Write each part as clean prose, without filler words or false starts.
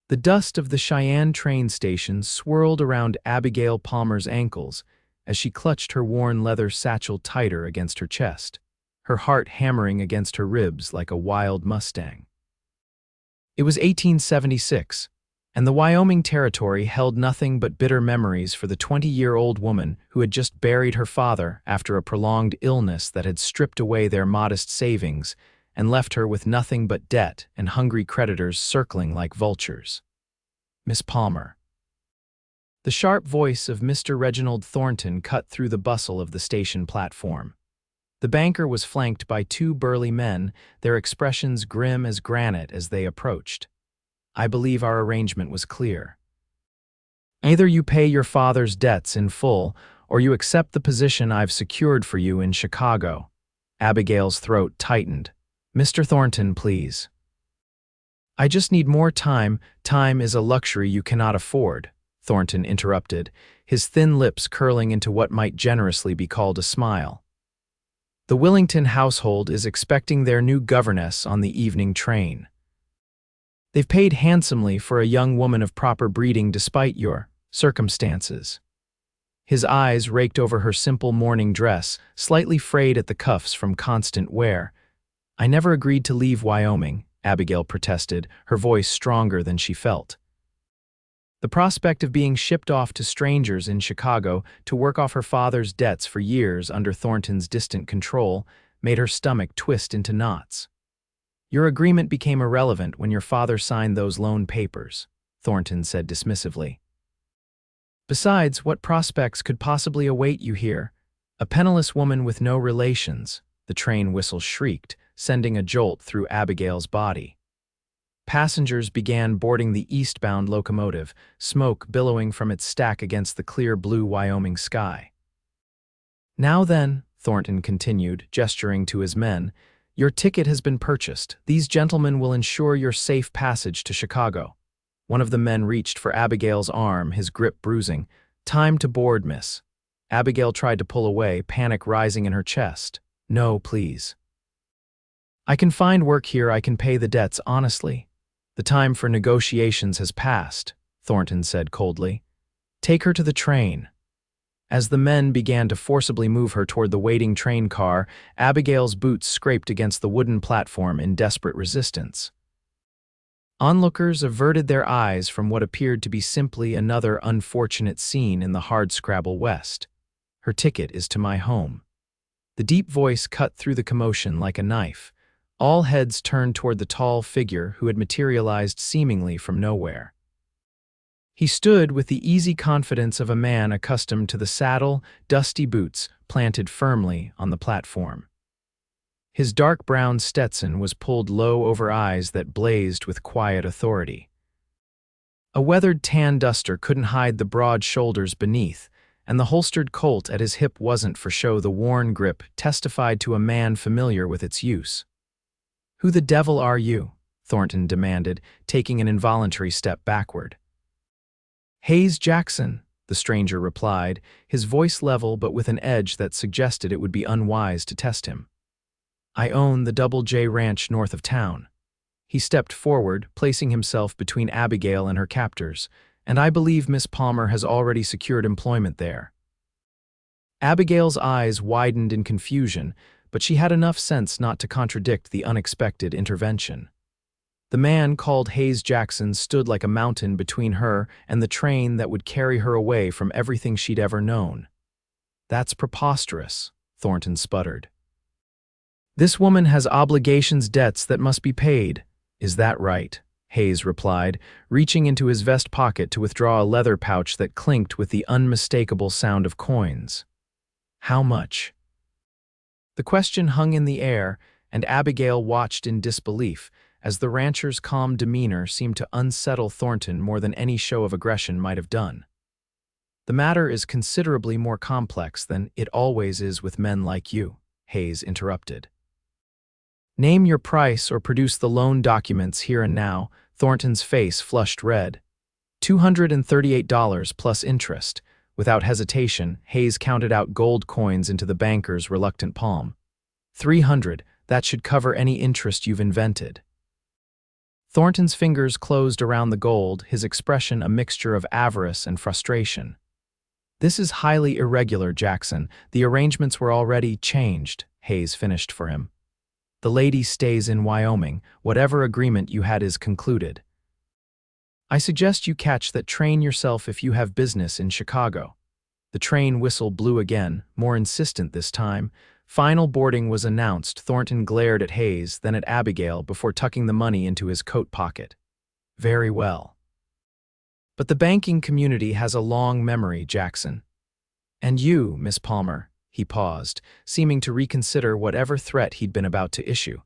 The dust of the Cheyenne train station swirled around Abigail Palmer's ankles as she clutched her worn leather satchel tighter against her chest, her heart hammering against her ribs like a wild Mustang. It was 1876, and the Wyoming Territory held nothing but bitter memories for the 20-year-old woman who had just buried her father after a prolonged illness that had stripped away their modest savings and left her with nothing but debt and hungry creditors circling like vultures. Miss Palmer. The sharp voice of Mr. Reginald Thornton cut through the bustle of the station platform. The banker was flanked by two burly men, their expressions grim as granite as they approached. I believe our arrangement was clear. Either you pay your father's debts in full, or you accept the position I've secured for you in Chicago. Abigail's throat tightened. Mr. Thornton, please. I just need more time. Time is a luxury you cannot afford, Thornton interrupted, his thin lips curling into what might generously be called a smile. The Willington household is expecting their new governess on the evening train. They've paid handsomely for a young woman of proper breeding despite your circumstances. His eyes raked over her simple morning dress, slightly frayed at the cuffs from constant wear. I never agreed to leave Wyoming, Abigail protested, her voice stronger than she felt. The prospect of being shipped off to strangers in Chicago to work off her father's debts for years under Thornton's distant control made her stomach twist into knots. Your agreement became irrelevant when your father signed those loan papers, Thornton said dismissively. Besides, what prospects could possibly await you here? A penniless woman with no relations, the train whistle shrieked, sending a jolt through Abigail's body. Passengers began boarding the eastbound locomotive, smoke billowing from its stack against the clear blue Wyoming sky. Now then, Thornton continued, gesturing to his men, your ticket has been purchased. These gentlemen will ensure your safe passage to Chicago. One of the men reached for Abigail's arm, his grip bruising. Time to board, miss. Abigail tried to pull away, panic rising in her chest. No, please. I can find work here. I can pay the debts honestly. The time for negotiations has passed, Thornton said coldly. Take her to the train. As the men began to forcibly move her toward the waiting train car, Abigail's boots scraped against the wooden platform in desperate resistance. Onlookers averted their eyes from what appeared to be simply another unfortunate scene in the hardscrabble West. Her ticket is to my home. The deep voice cut through the commotion like a knife. All heads turned toward the tall figure who had materialized seemingly from nowhere. He stood with the easy confidence of a man accustomed to the saddle, dusty boots planted firmly on the platform. His dark brown Stetson was pulled low over eyes that blazed with quiet authority. A weathered tan duster couldn't hide the broad shoulders beneath, and the holstered Colt at his hip wasn't for show. The worn grip testified to a man familiar with its use. Who the devil are you? Thornton demanded, taking an involuntary step backward. Hayes Jackson, the stranger replied, his voice level but with an edge that suggested it would be unwise to test him. I own the Double J Ranch north of town. He stepped forward, placing himself between Abigail and her captors, and I believe Miss Palmer has already secured employment there. Abigail's eyes widened in confusion, but she had enough sense not to contradict the unexpected intervention. The man called Hayes Jackson stood like a mountain between her and the train that would carry her away from everything she'd ever known. That's preposterous, Thornton sputtered. This woman has obligations, debts that must be paid. Is that right? Hayes replied, reaching into his vest pocket to withdraw a leather pouch that clinked with the unmistakable sound of coins. How much? The question hung in the air, and Abigail watched in disbelief, as the rancher's calm demeanor seemed to unsettle Thornton more than any show of aggression might have done. The matter is considerably more complex than it always is with men like you, Hayes interrupted. Name your price or produce the loan documents here and now. Thornton's face flushed red. $238 plus interest. Without hesitation, Hayes counted out gold coins into the banker's reluctant palm. $300, that should cover any interest you've invented. Thornton's fingers closed around the gold, his expression a mixture of avarice and frustration. "This is highly irregular, Jackson. The arrangements were already changed," Hayes finished for him. "The lady stays in Wyoming. Whatever agreement you had is concluded. I suggest you catch that train yourself if you have business in Chicago." The train whistle blew again, more insistent this time. Final boarding was announced. Thornton glared at Hayes, then at Abigail, before tucking the money into his coat pocket. "Very well. But the banking community has a long memory, Jackson. And you, Miss Palmer," he paused, seeming to reconsider whatever threat he'd been about to issue.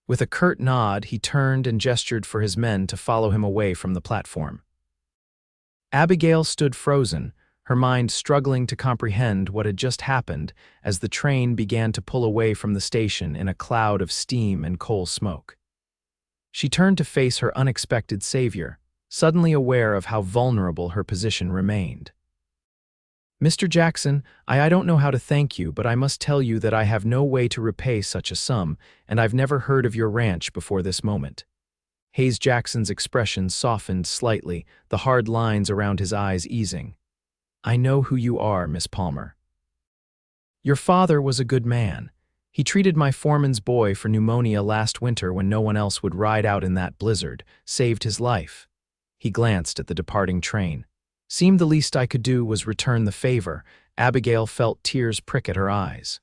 With a curt nod, he turned and gestured for his men to follow him away from the platform. Abigail stood frozen, her mind struggling to comprehend what had just happened as the train began to pull away from the station in a cloud of steam and coal smoke. She turned to face her unexpected savior, suddenly aware of how vulnerable her position remained. "Mr. Jackson, I don't know how to thank you, but I must tell you that I have no way to repay such a sum, and I've never heard of your ranch before this moment." Hayes Jackson's expression softened slightly, the hard lines around his eyes easing. "I know who you are, Miss Palmer. Your father was a good man. He treated my foreman's boy for pneumonia last winter when no one else would ride out in that blizzard, saved his life." He glanced at the departing train. "Seemed the least I could do was return the favor." Abigail felt tears prick at her eyes.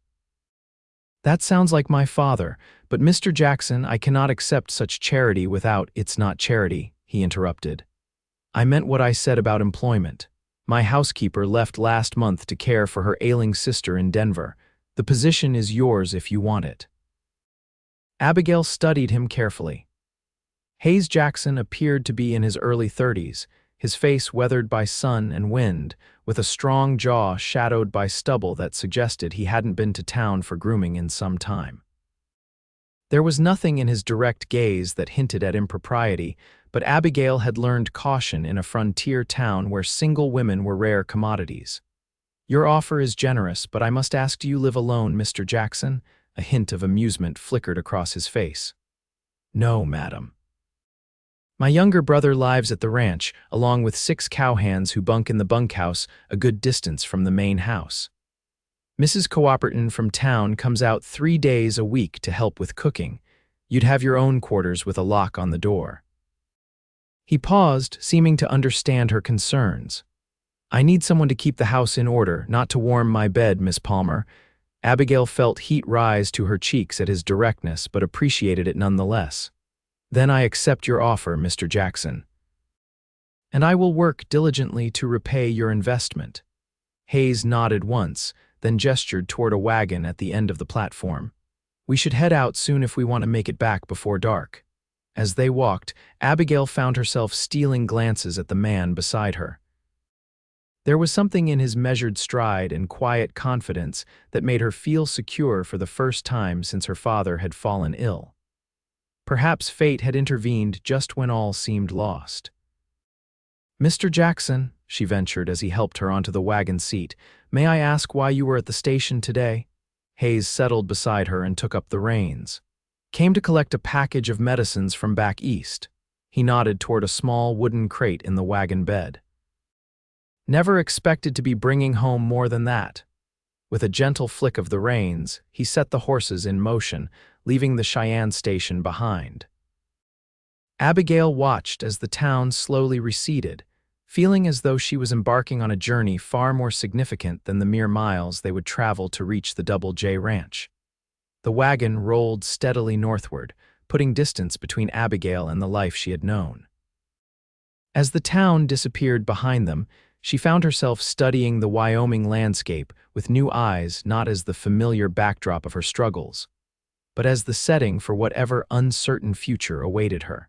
"That sounds like my father, but Mr. Jackson, I cannot accept such charity without—" "It's not charity," he interrupted. "I meant what I said about employment. My housekeeper left last month to care for her ailing sister in Denver. The position is yours if you want it." Abigail studied him carefully. Hayes Jackson appeared to be in his early 30s, his face weathered by sun and wind, with a strong jaw shadowed by stubble that suggested he hadn't been to town for grooming in some time. There was nothing in his direct gaze that hinted at impropriety, but Abigail had learned caution in a frontier town where single women were rare commodities. "Your offer is generous, but I must ask, do you live alone, Mr. Jackson?" A hint of amusement flickered across his face. "No, madam. My younger brother lives at the ranch, along with 6 cowhands who bunk in the bunkhouse a good distance from the main house. Mrs. Cooperatin from town comes out 3 days a week to help with cooking. You'd have your own quarters with a lock on the door." He paused, seeming to understand her concerns. "I need someone to keep the house in order, not to warm my bed, Miss Palmer." Abigail felt heat rise to her cheeks at his directness, but appreciated it nonetheless. "Then I accept your offer, Mr. Jackson. And I will work diligently to repay your investment." Hayes nodded once, then gestured toward a wagon at the end of the platform. "We should head out soon if we want to make it back before dark." As they walked, Abigail found herself stealing glances at the man beside her. There was something in his measured stride and quiet confidence that made her feel secure for the first time since her father had fallen ill. Perhaps fate had intervened just when all seemed lost. "Mr. Jackson," she ventured as he helped her onto the wagon seat, "may I ask why you were at the station today?" Hayes settled beside her and took up the reins. "Came to collect a package of medicines from back east." He nodded toward a small wooden crate in the wagon bed. "Never expected to be bringing home more than that." With a gentle flick of the reins, he set the horses in motion, leaving the Cheyenne station behind. Abigail watched as the town slowly receded, feeling as though she was embarking on a journey far more significant than the mere miles they would travel to reach the Double J Ranch. The wagon rolled steadily northward, putting distance between Abigail and the life she had known. As the town disappeared behind them, she found herself studying the Wyoming landscape with new eyes, not as the familiar backdrop of her struggles, but as the setting for whatever uncertain future awaited her.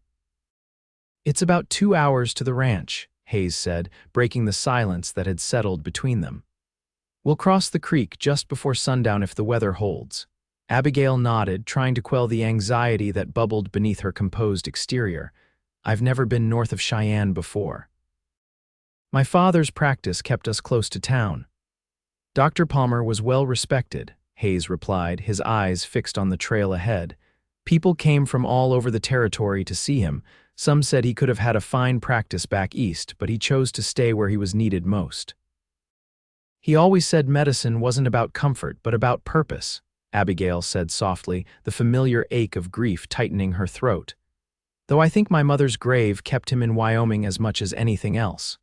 "It's about 2 hours to the ranch," Hayes said, breaking the silence that had settled between them. "We'll cross the creek just before sundown if the weather holds." Abigail nodded, trying to quell the anxiety that bubbled beneath her composed exterior. "I've never been north of Cheyenne before. My father's practice kept us close to town." Dr. Palmer was well respected, Hayes replied, his eyes fixed on the trail ahead. "People came from all over the territory to see him, Some said he could have had a fine practice back east, but he chose to stay where he was needed most. He always said medicine wasn't about comfort, but about purpose, Abigail said softly, the familiar ache of grief tightening her throat. Though I think my mother's grave kept him in Wyoming as much as anything else.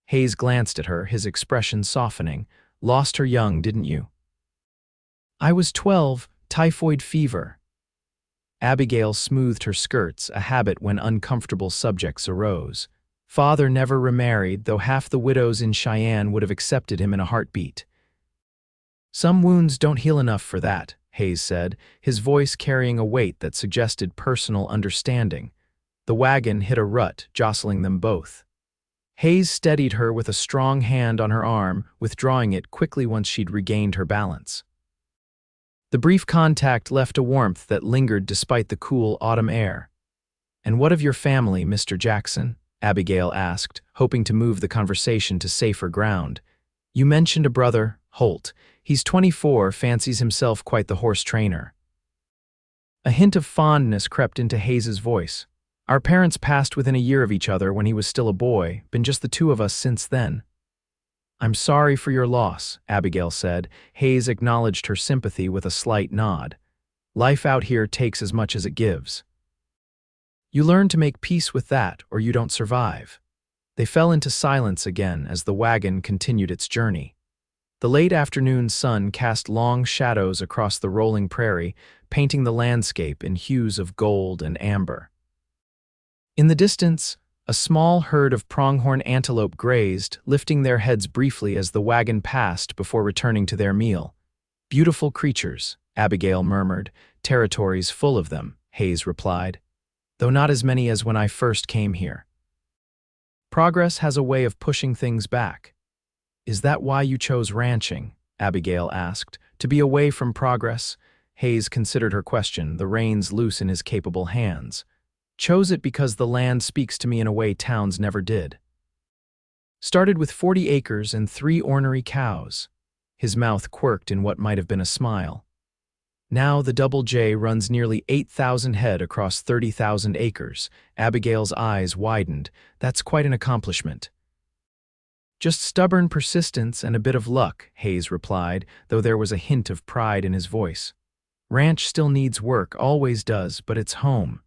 Hayes glanced at her, his expression softening. Lost her young, didn't you? I was 12, typhoid fever. Abigail smoothed her skirts, a habit when uncomfortable subjects arose. Father never remarried, though half the widows in Cheyenne would have accepted him in a heartbeat. Some wounds don't heal enough for that, Hayes said, his voice carrying a weight that suggested personal understanding. The wagon hit a rut, jostling them both. Hayes steadied her with a strong hand on her arm, withdrawing it quickly once she'd regained her balance. The brief contact left a warmth that lingered despite the cool autumn air. "And what of your family, Mr. Jackson?" Abigail asked, hoping to move the conversation to safer ground. "You mentioned a brother, Holt. He's 24, fancies himself quite the horse trainer." A hint of fondness crept into Hayes's voice. "Our parents passed within a year of each other when he was still a boy, been just the two of us since then." "I'm sorry for your loss," Abigail said. Hayes acknowledged her sympathy with a slight nod. "Life out here takes as much as it gives. You learn to make peace with that, or you don't survive." They fell into silence again as the wagon continued its journey. The late afternoon sun cast long shadows across the rolling prairie, painting the landscape in hues of gold and amber. In the distance, a small herd of pronghorn antelope grazed, lifting their heads briefly as the wagon passed before returning to their meal. "Beautiful creatures," Abigail murmured. "Territory's full of them," Hayes replied. "Though not as many as when I first came here." "Progress has a way of pushing things back." "Is that why you chose ranching?" Abigail asked. "To be away from progress?" Hayes considered her question, the reins loose in his capable hands. "Chose it because the land speaks to me in a way towns never did. Started with 40 acres and 3 ornery cows." His mouth quirked in what might have been a smile. "Now the Double J runs nearly 8,000 head across 30,000 acres. Abigail's eyes widened. "That's quite an accomplishment." "Just stubborn persistence and a bit of luck," Hayes replied, though there was a hint of pride in his voice. "Ranch still needs work, always does, but it's home."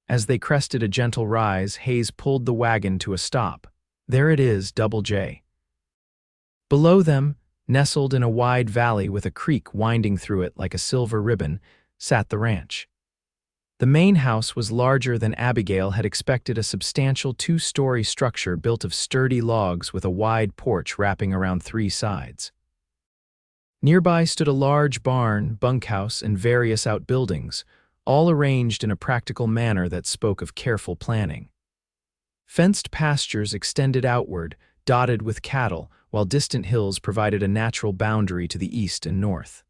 As they crested a gentle rise, Hayes pulled the wagon to a stop. There it is, Double J. Below them, nestled in a wide valley with a creek winding through it like a silver ribbon, sat the ranch. The main house was larger than Abigail had expected, a substantial 2-story structure built of sturdy logs with a wide porch wrapping around 3 sides. Nearby stood a large barn, bunkhouse, and various outbuildings, all arranged in a practical manner that spoke of careful planning. Fenced pastures extended outward, dotted with cattle, while distant hills provided a natural boundary to the east and north.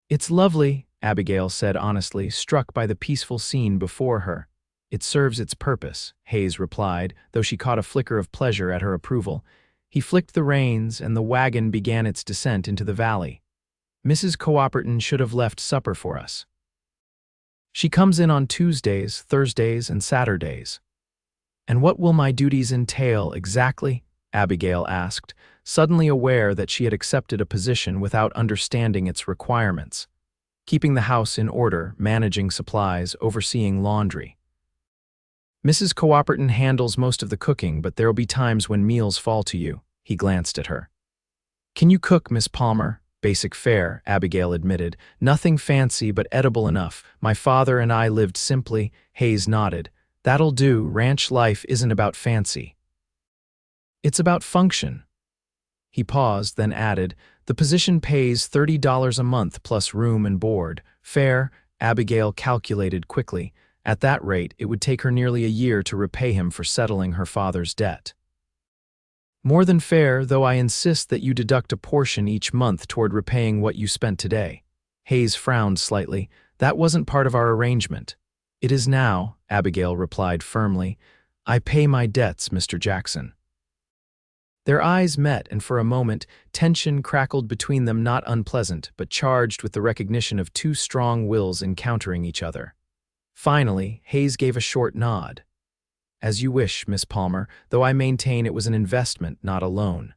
"It's lovely," Abigail said honestly, struck by the peaceful scene before her. "It serves its purpose," Hayes replied, though she caught a flicker of pleasure at her approval. He flicked the reins, and the wagon began its descent into the valley. "Mrs. Coopperton should have left supper for us. She comes in on Tuesdays, Thursdays, and Saturdays." "And what will my duties entail exactly?" Abigail asked, suddenly aware that she had accepted a position without understanding its requirements. "Keeping the house in order, managing supplies, overseeing laundry." "Mrs. Coopperton handles most of the cooking, but there'll be times when meals fall to you." He glanced at her. "Can you cook, Miss Palmer?" "Basic fare," Abigail admitted. "Nothing fancy, but edible enough. My father and I lived simply." Hayes nodded. "That'll do. Ranch life isn't about fancy. It's about function." He paused, then added, "The position pays $30 a month plus room and board." "Fair," Abigail calculated quickly. At that rate, it would take her nearly a year to repay him for settling her father's debt. "More than fair, though I insist that you deduct a portion each month toward repaying what you spent today." Hayes frowned slightly. "That wasn't part of our arrangement." "It is now," Abigail replied firmly. "I pay my debts, Mr. Jackson." Their eyes met, and for a moment, tension crackled between them, not unpleasant, but charged with the recognition of 2 strong wills encountering each other. Finally, Hayes gave a short nod. As you wish, Miss Palmer, though I maintain it was an investment, not a loan.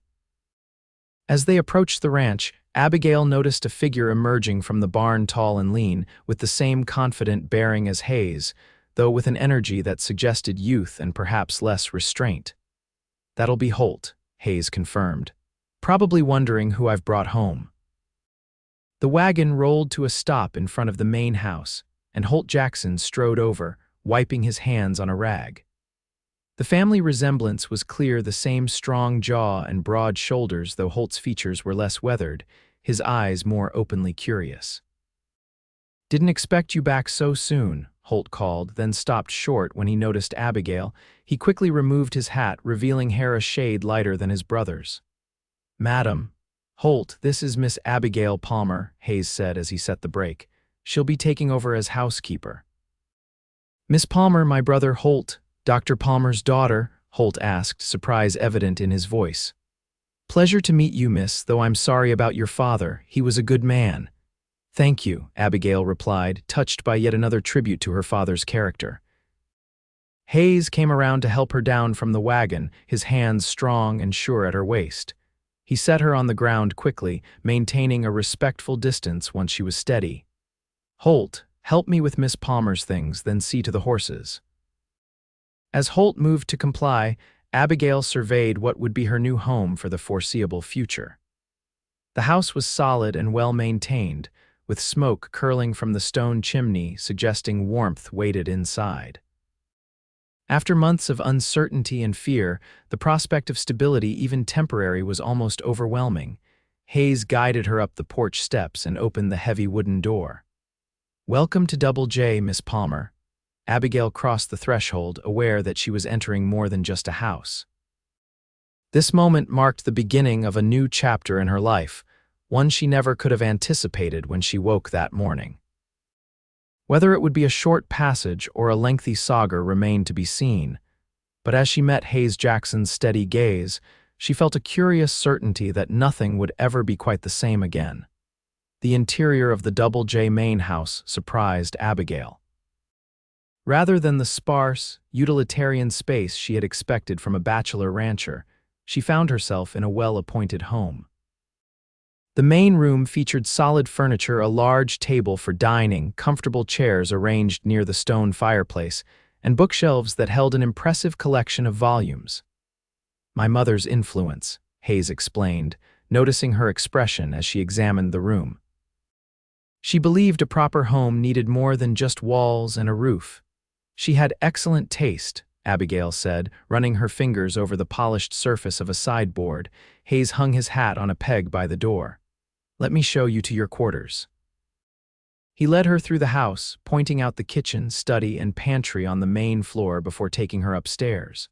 As they approached the ranch, Abigail noticed a figure emerging from the barn, tall and lean, with the same confident bearing as Hayes, though with an energy that suggested youth and perhaps less restraint. That'll be Holt, Hayes confirmed, probably wondering who I've brought home. The wagon rolled to a stop in front of the main house, and Holt Jackson strode over, wiping his hands on a rag. The family resemblance was clear, the same strong jaw and broad shoulders, though Holt's features were less weathered, his eyes more openly curious. "Didn't expect you back so soon," Holt called, then stopped short when he noticed Abigail. He quickly removed his hat, revealing hair a shade lighter than his brother's. "Madam Holt, this is Miss Abigail Palmer," Hayes said as he set the brake. "She'll be taking over as housekeeper." "Miss Palmer, my brother Holt, Dr. Palmer's daughter?" Holt asked, surprise evident in his voice. "Pleasure to meet you, miss, though I'm sorry about your father. He was a good man." "Thank you," Abigail replied, touched by yet another tribute to her father's character. Hayes came around to help her down from the wagon, his hands strong and sure at her waist. He set her on the ground quickly, maintaining a respectful distance once she was steady. "Holt, help me with Miss Palmer's things, then see to the horses." As Holt moved to comply, Abigail surveyed what would be her new home for the foreseeable future. The house was solid and well-maintained, with smoke curling from the stone chimney suggesting warmth waited inside. After months of uncertainty and fear, the prospect of stability, even temporary, was almost overwhelming. Hayes guided her up the porch steps and opened the heavy wooden door. "Welcome to Double J, Miss Palmer." Abigail crossed the threshold, aware that she was entering more than just a house. This moment marked the beginning of a new chapter in her life, one she never could have anticipated when she woke that morning. Whether it would be a short passage or a lengthy saga remained to be seen, but as she met Hayes Jackson's steady gaze, she felt a curious certainty that nothing would ever be quite the same again. The interior of the Double J main house surprised Abigail. Rather than the sparse, utilitarian space she had expected from a bachelor rancher, she found herself in a well-appointed home. The main room featured solid furniture, a large table for dining, comfortable chairs arranged near the stone fireplace, and bookshelves that held an impressive collection of volumes. "My mother's influence," Hayes explained, noticing her expression as she examined the room. She believed a proper home needed more than just walls and a roof. "She had excellent taste," Abigail said, running her fingers over the polished surface of a sideboard. Hayes hung his hat on a peg by the door. "Let me show you to your quarters." He led her through the house, pointing out the kitchen, study, and pantry on the main floor before taking her upstairs.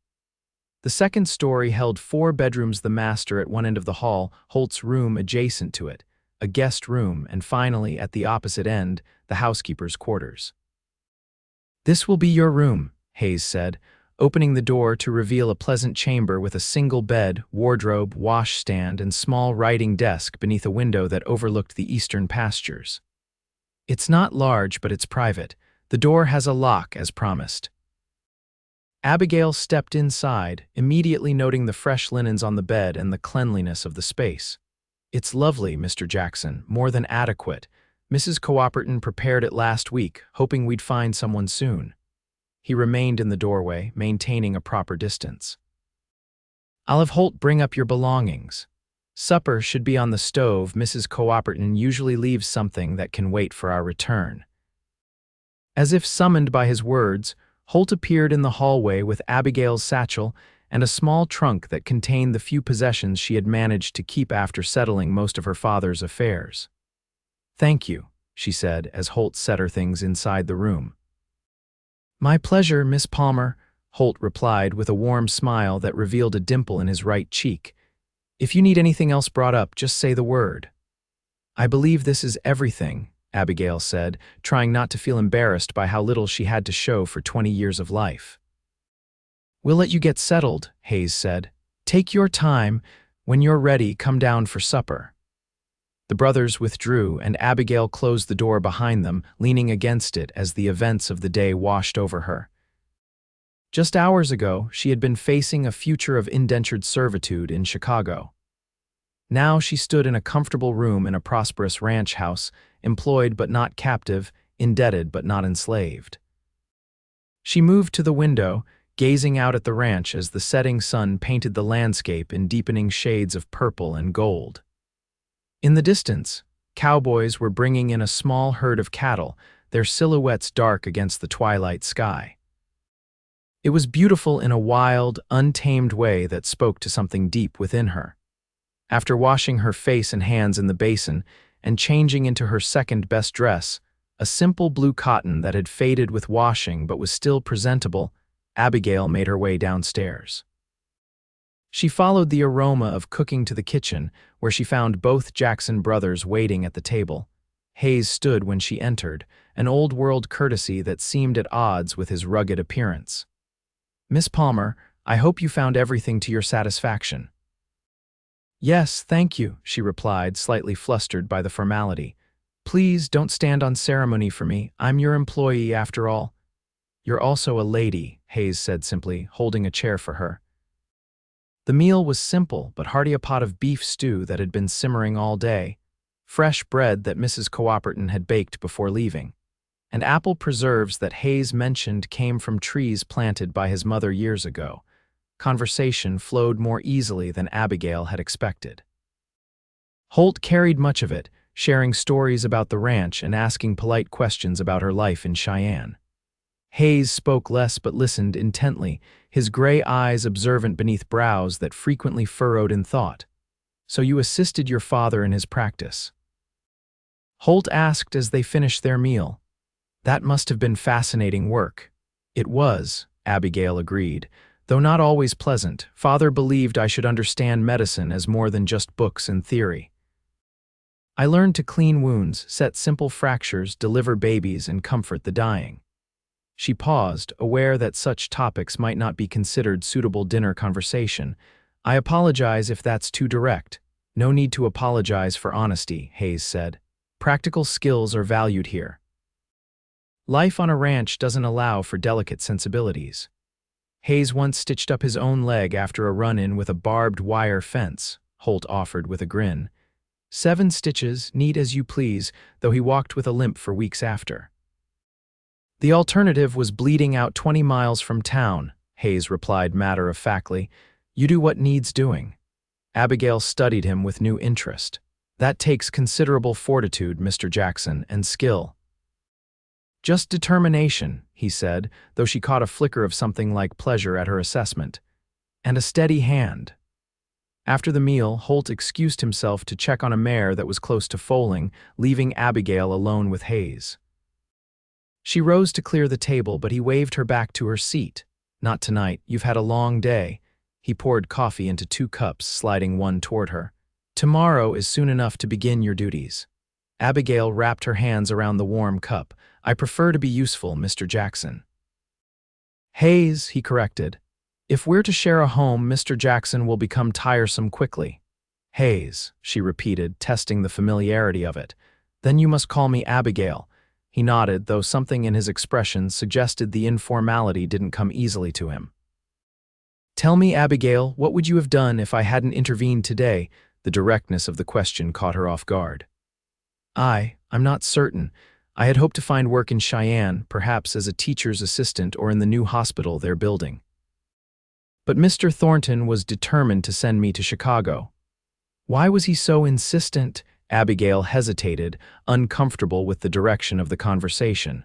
The second story held 4 bedrooms, the master at one end of the hall, Holt's room adjacent to it, a guest room, and finally, at the opposite end, the housekeeper's quarters. "This will be your room," Hayes said, opening the door to reveal a pleasant chamber with a single bed, wardrobe, washstand, and small writing desk beneath a window that overlooked the eastern pastures. "It's not large, but it's private. The door has a lock, as promised." Abigail stepped inside, immediately noting the fresh linens on the bed and the cleanliness of the space. "It's lovely, Mr. Jackson, more than adequate. Mrs. Cooperton prepared it last week, hoping we'd find someone soon." He remained in the doorway, maintaining a proper distance. "I'll have Holt bring up your belongings. Supper should be on the stove. Mrs. Cooperton usually leaves something that can wait for our return." As if summoned by his words, Holt appeared in the hallway with Abigail's satchel and a small trunk that contained the few possessions she had managed to keep after settling most of her father's affairs. "Thank you," she said as Holt set her things inside the room. "My pleasure, Miss Palmer," Holt replied with a warm smile that revealed a dimple in his right cheek. "If you need anything else brought up, just say the word." "I believe this is everything," Abigail said, trying not to feel embarrassed by how little she had to show for 20 years of life. "We'll let you get settled," Hayes said. "Take your time. When you're ready, come down for supper." The brothers withdrew, and Abigail closed the door behind them, leaning against it as the events of the day washed over her. Just hours ago, she had been facing a future of indentured servitude in Chicago. Now she stood in a comfortable room in a prosperous ranch house, employed but not captive, indebted but not enslaved. She moved to the window, gazing out at the ranch as the setting sun painted the landscape in deepening shades of purple and gold. In the distance, cowboys were bringing in a small herd of cattle, their silhouettes dark against the twilight sky. It was beautiful in a wild, untamed way that spoke to something deep within her. After washing her face and hands in the basin and changing into her second-best dress, a simple blue cotton that had faded with washing but was still presentable, Abigail made her way downstairs. She followed the aroma of cooking to the kitchen, where she found both Jackson brothers waiting at the table. Hayes stood when she entered, an old-world courtesy that seemed at odds with his rugged appearance. "Miss Palmer, I hope you found everything to your satisfaction." "Yes, thank you," she replied, slightly flustered by the formality. "Please don't stand on ceremony for me. I'm your employee after all." "You're also a lady," Hayes said simply, holding a chair for her. The meal was simple but hearty, a pot of beef stew that had been simmering all day, fresh bread that Mrs. Cooperton had baked before leaving, and apple preserves that Hayes mentioned came from trees planted by his mother years ago. Conversation flowed more easily than Abigail had expected. Holt carried much of it, sharing stories about the ranch and asking polite questions about her life in Cheyenne. Hayes spoke less but listened intently, his gray eyes observant beneath brows that frequently furrowed in thought. "So you assisted your father in his practice?" Holt asked as they finished their meal. "That must have been fascinating work." "It was," Abigail agreed, "though not always pleasant. Father believed I should understand medicine as more than just books and theory. I learned to clean wounds, set simple fractures, deliver babies, and comfort the dying." She paused, aware that such topics might not be considered suitable dinner conversation. "I apologize if that's too direct." "No need to apologize for honesty," Hayes said. "Practical skills are valued here. Life on a ranch doesn't allow for delicate sensibilities." Hayes once stitched up his own leg after a run-in with a barbed wire fence, Holt offered with a grin. 7 stitches, neat as you please, though he walked with a limp for weeks after. "The alternative was bleeding out 20 miles from town," Hayes replied matter-of-factly. "You do what needs doing." Abigail studied him with new interest. "That takes considerable fortitude, Mr. Jackson, and skill." "Just determination," he said, though she caught a flicker of something like pleasure at her assessment. "And a steady hand." After the meal, Holt excused himself to check on a mare that was close to foaling, leaving Abigail alone with Hayes. She rose to clear the table, but he waved her back to her seat. "Not tonight, you've had a long day." He poured coffee into 2 cups, sliding one toward her. "Tomorrow is soon enough to begin your duties." Abigail wrapped her hands around the warm cup. "I prefer to be useful, Mr. Jackson." "Hayes," he corrected. "If we're to share a home, Mr. Jackson will become tiresome quickly." "Hayes," she repeated, testing the familiarity of it. "Then you must call me Abigail." He nodded, though something in his expression suggested the informality didn't come easily to him. "Tell me, Abigail, what would you have done if I hadn't intervened today?" The directness of the question caught her off guard. I'm not certain. I had hoped to find work in Cheyenne, perhaps as a teacher's assistant or in the new hospital they're building. But Mr. Thornton was determined to send me to Chicago." "Why was he so insistent?" Abigail hesitated, uncomfortable with the direction of the conversation.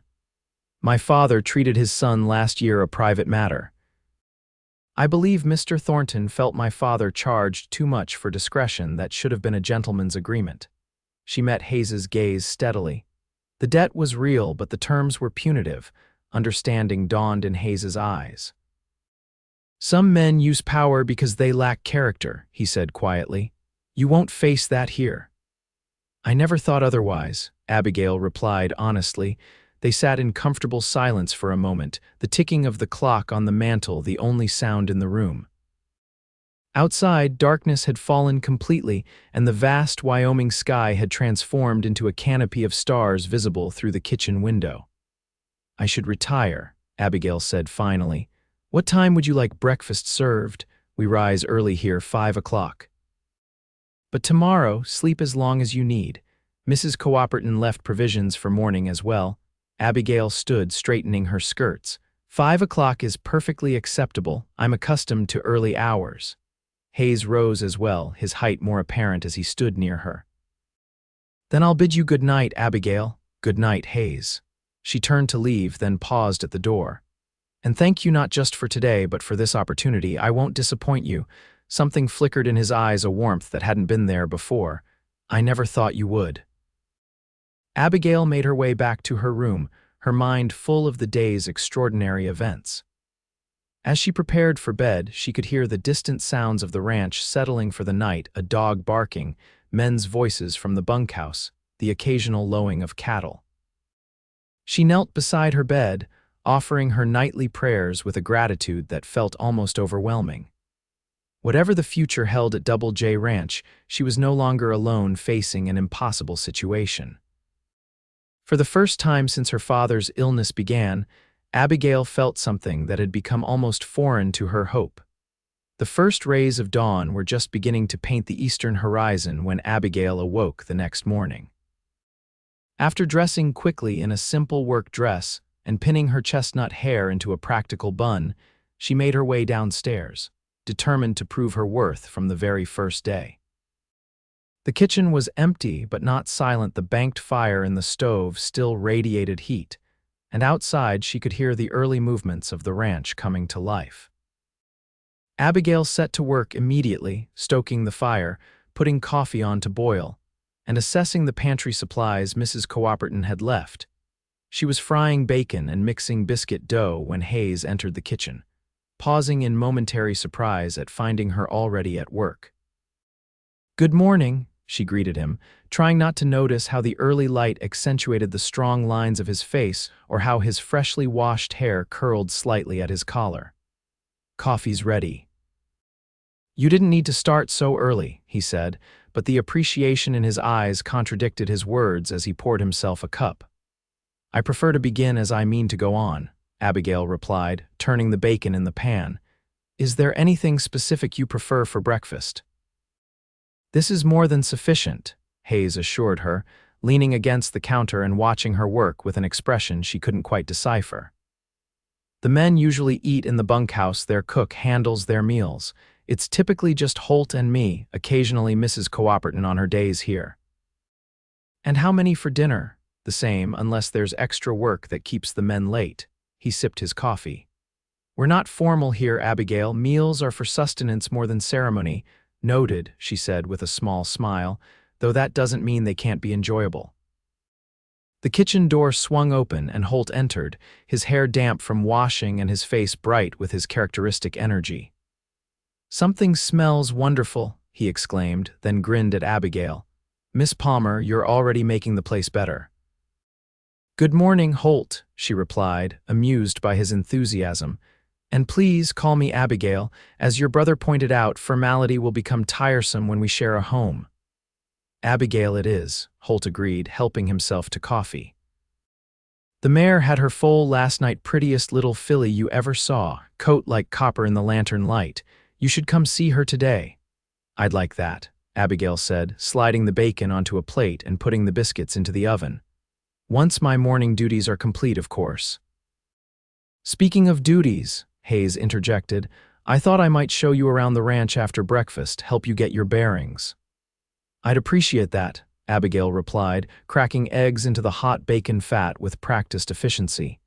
"My father treated his son last year a private matter. I believe Mr. Thornton felt my father charged too much for discretion that should have been a gentleman's agreement." She met Hayes's gaze steadily. The debt was real, but the terms were punitive. Understanding dawned in Hayes's eyes. "Some men use power because they lack character," he said quietly. "You won't face that here." "I never thought otherwise," Abigail replied honestly. They sat in comfortable silence for a moment, the ticking of the clock on the mantel the only sound in the room. Outside, darkness had fallen completely, and the vast Wyoming sky had transformed into a canopy of stars visible through the kitchen window. "I should retire," Abigail said finally. What time would you like breakfast served? We rise early here, 5 o'clock. But tomorrow, sleep as long as you need. Mrs. Coopperton left provisions for morning as well. Abigail stood, straightening her skirts. 5 o'clock is perfectly acceptable. I'm accustomed to early hours. Hayes rose as well, his height more apparent as he stood near her. Then I'll bid you good night, Abigail. Good night, Hayes. She turned to leave, then paused at the door. And thank you not just for today, but for this opportunity. I won't disappoint you. Something flickered in his eyes, a warmth that hadn't been there before. I never thought you would. Abigail made her way back to her room, her mind full of the day's extraordinary events. As she prepared for bed, she could hear the distant sounds of the ranch settling for the night, a dog barking, men's voices from the bunkhouse, the occasional lowing of cattle. She knelt beside her bed, offering her nightly prayers with a gratitude that felt almost overwhelming. Whatever the future held at Double J Ranch, she was no longer alone facing an impossible situation. For the first time since her father's illness began, Abigail felt something that had become almost foreign to her hope. The first rays of dawn were just beginning to paint the eastern horizon when Abigail awoke the next morning. After dressing quickly in a simple work dress and pinning her chestnut hair into a practical bun, she made her way downstairs, determined to prove her worth from the very first day. The kitchen was empty but not silent. The banked fire in the stove still radiated heat, and outside she could hear the early movements of the ranch coming to life. Abigail set to work immediately, stoking the fire, putting coffee on to boil, and assessing the pantry supplies Mrs. Coopperton had left. She was frying bacon and mixing biscuit dough when Hayes entered the kitchen, pausing in momentary surprise at finding her already at work. "Good morning," she greeted him, trying not to notice how the early light accentuated the strong lines of his face or how his freshly washed hair curled slightly at his collar. "Coffee's ready." "You didn't need to start so early," he said, but the appreciation in his eyes contradicted his words as he poured himself a cup. "I prefer to begin as I mean to go on," Abigail replied, turning the bacon in the pan. "Is there anything specific you prefer for breakfast?" "This is more than sufficient," Hayes assured her, leaning against the counter and watching her work with an expression she couldn't quite decipher. "The men usually eat in the bunkhouse. Their cook handles their meals. It's typically just Holt and me, occasionally Mrs. Coopperton on her days here." "And how many for dinner?" "The same, unless there's extra work that keeps the men late." He sipped his coffee. "We're not formal here, Abigail. Meals are for sustenance more than ceremony." "Noted," she said with a small smile, "though that doesn't mean they can't be enjoyable." The kitchen door swung open and Holt entered, his hair damp from washing and his face bright with his characteristic energy. "Something smells wonderful," he exclaimed, then grinned at Abigail. "Miss Palmer, you're already making the place better." "Good morning, Holt," she replied, amused by his enthusiasm. "And please call me Abigail. As your brother pointed out, formality will become tiresome when we share a home." "Abigail it is," Holt agreed, helping himself to coffee. "The mare had her foal last night. Prettiest little filly you ever saw, coat like copper in the lantern light. You should come see her today." "I'd like that," Abigail said, sliding the bacon onto a plate and putting the biscuits into the oven. "Once my morning duties are complete, of course." "Speaking of duties," Hayes interjected, "I thought I might show you around the ranch after breakfast, help you get your bearings." "I'd appreciate that," Abigail replied, cracking eggs into the hot bacon fat with practiced efficiency.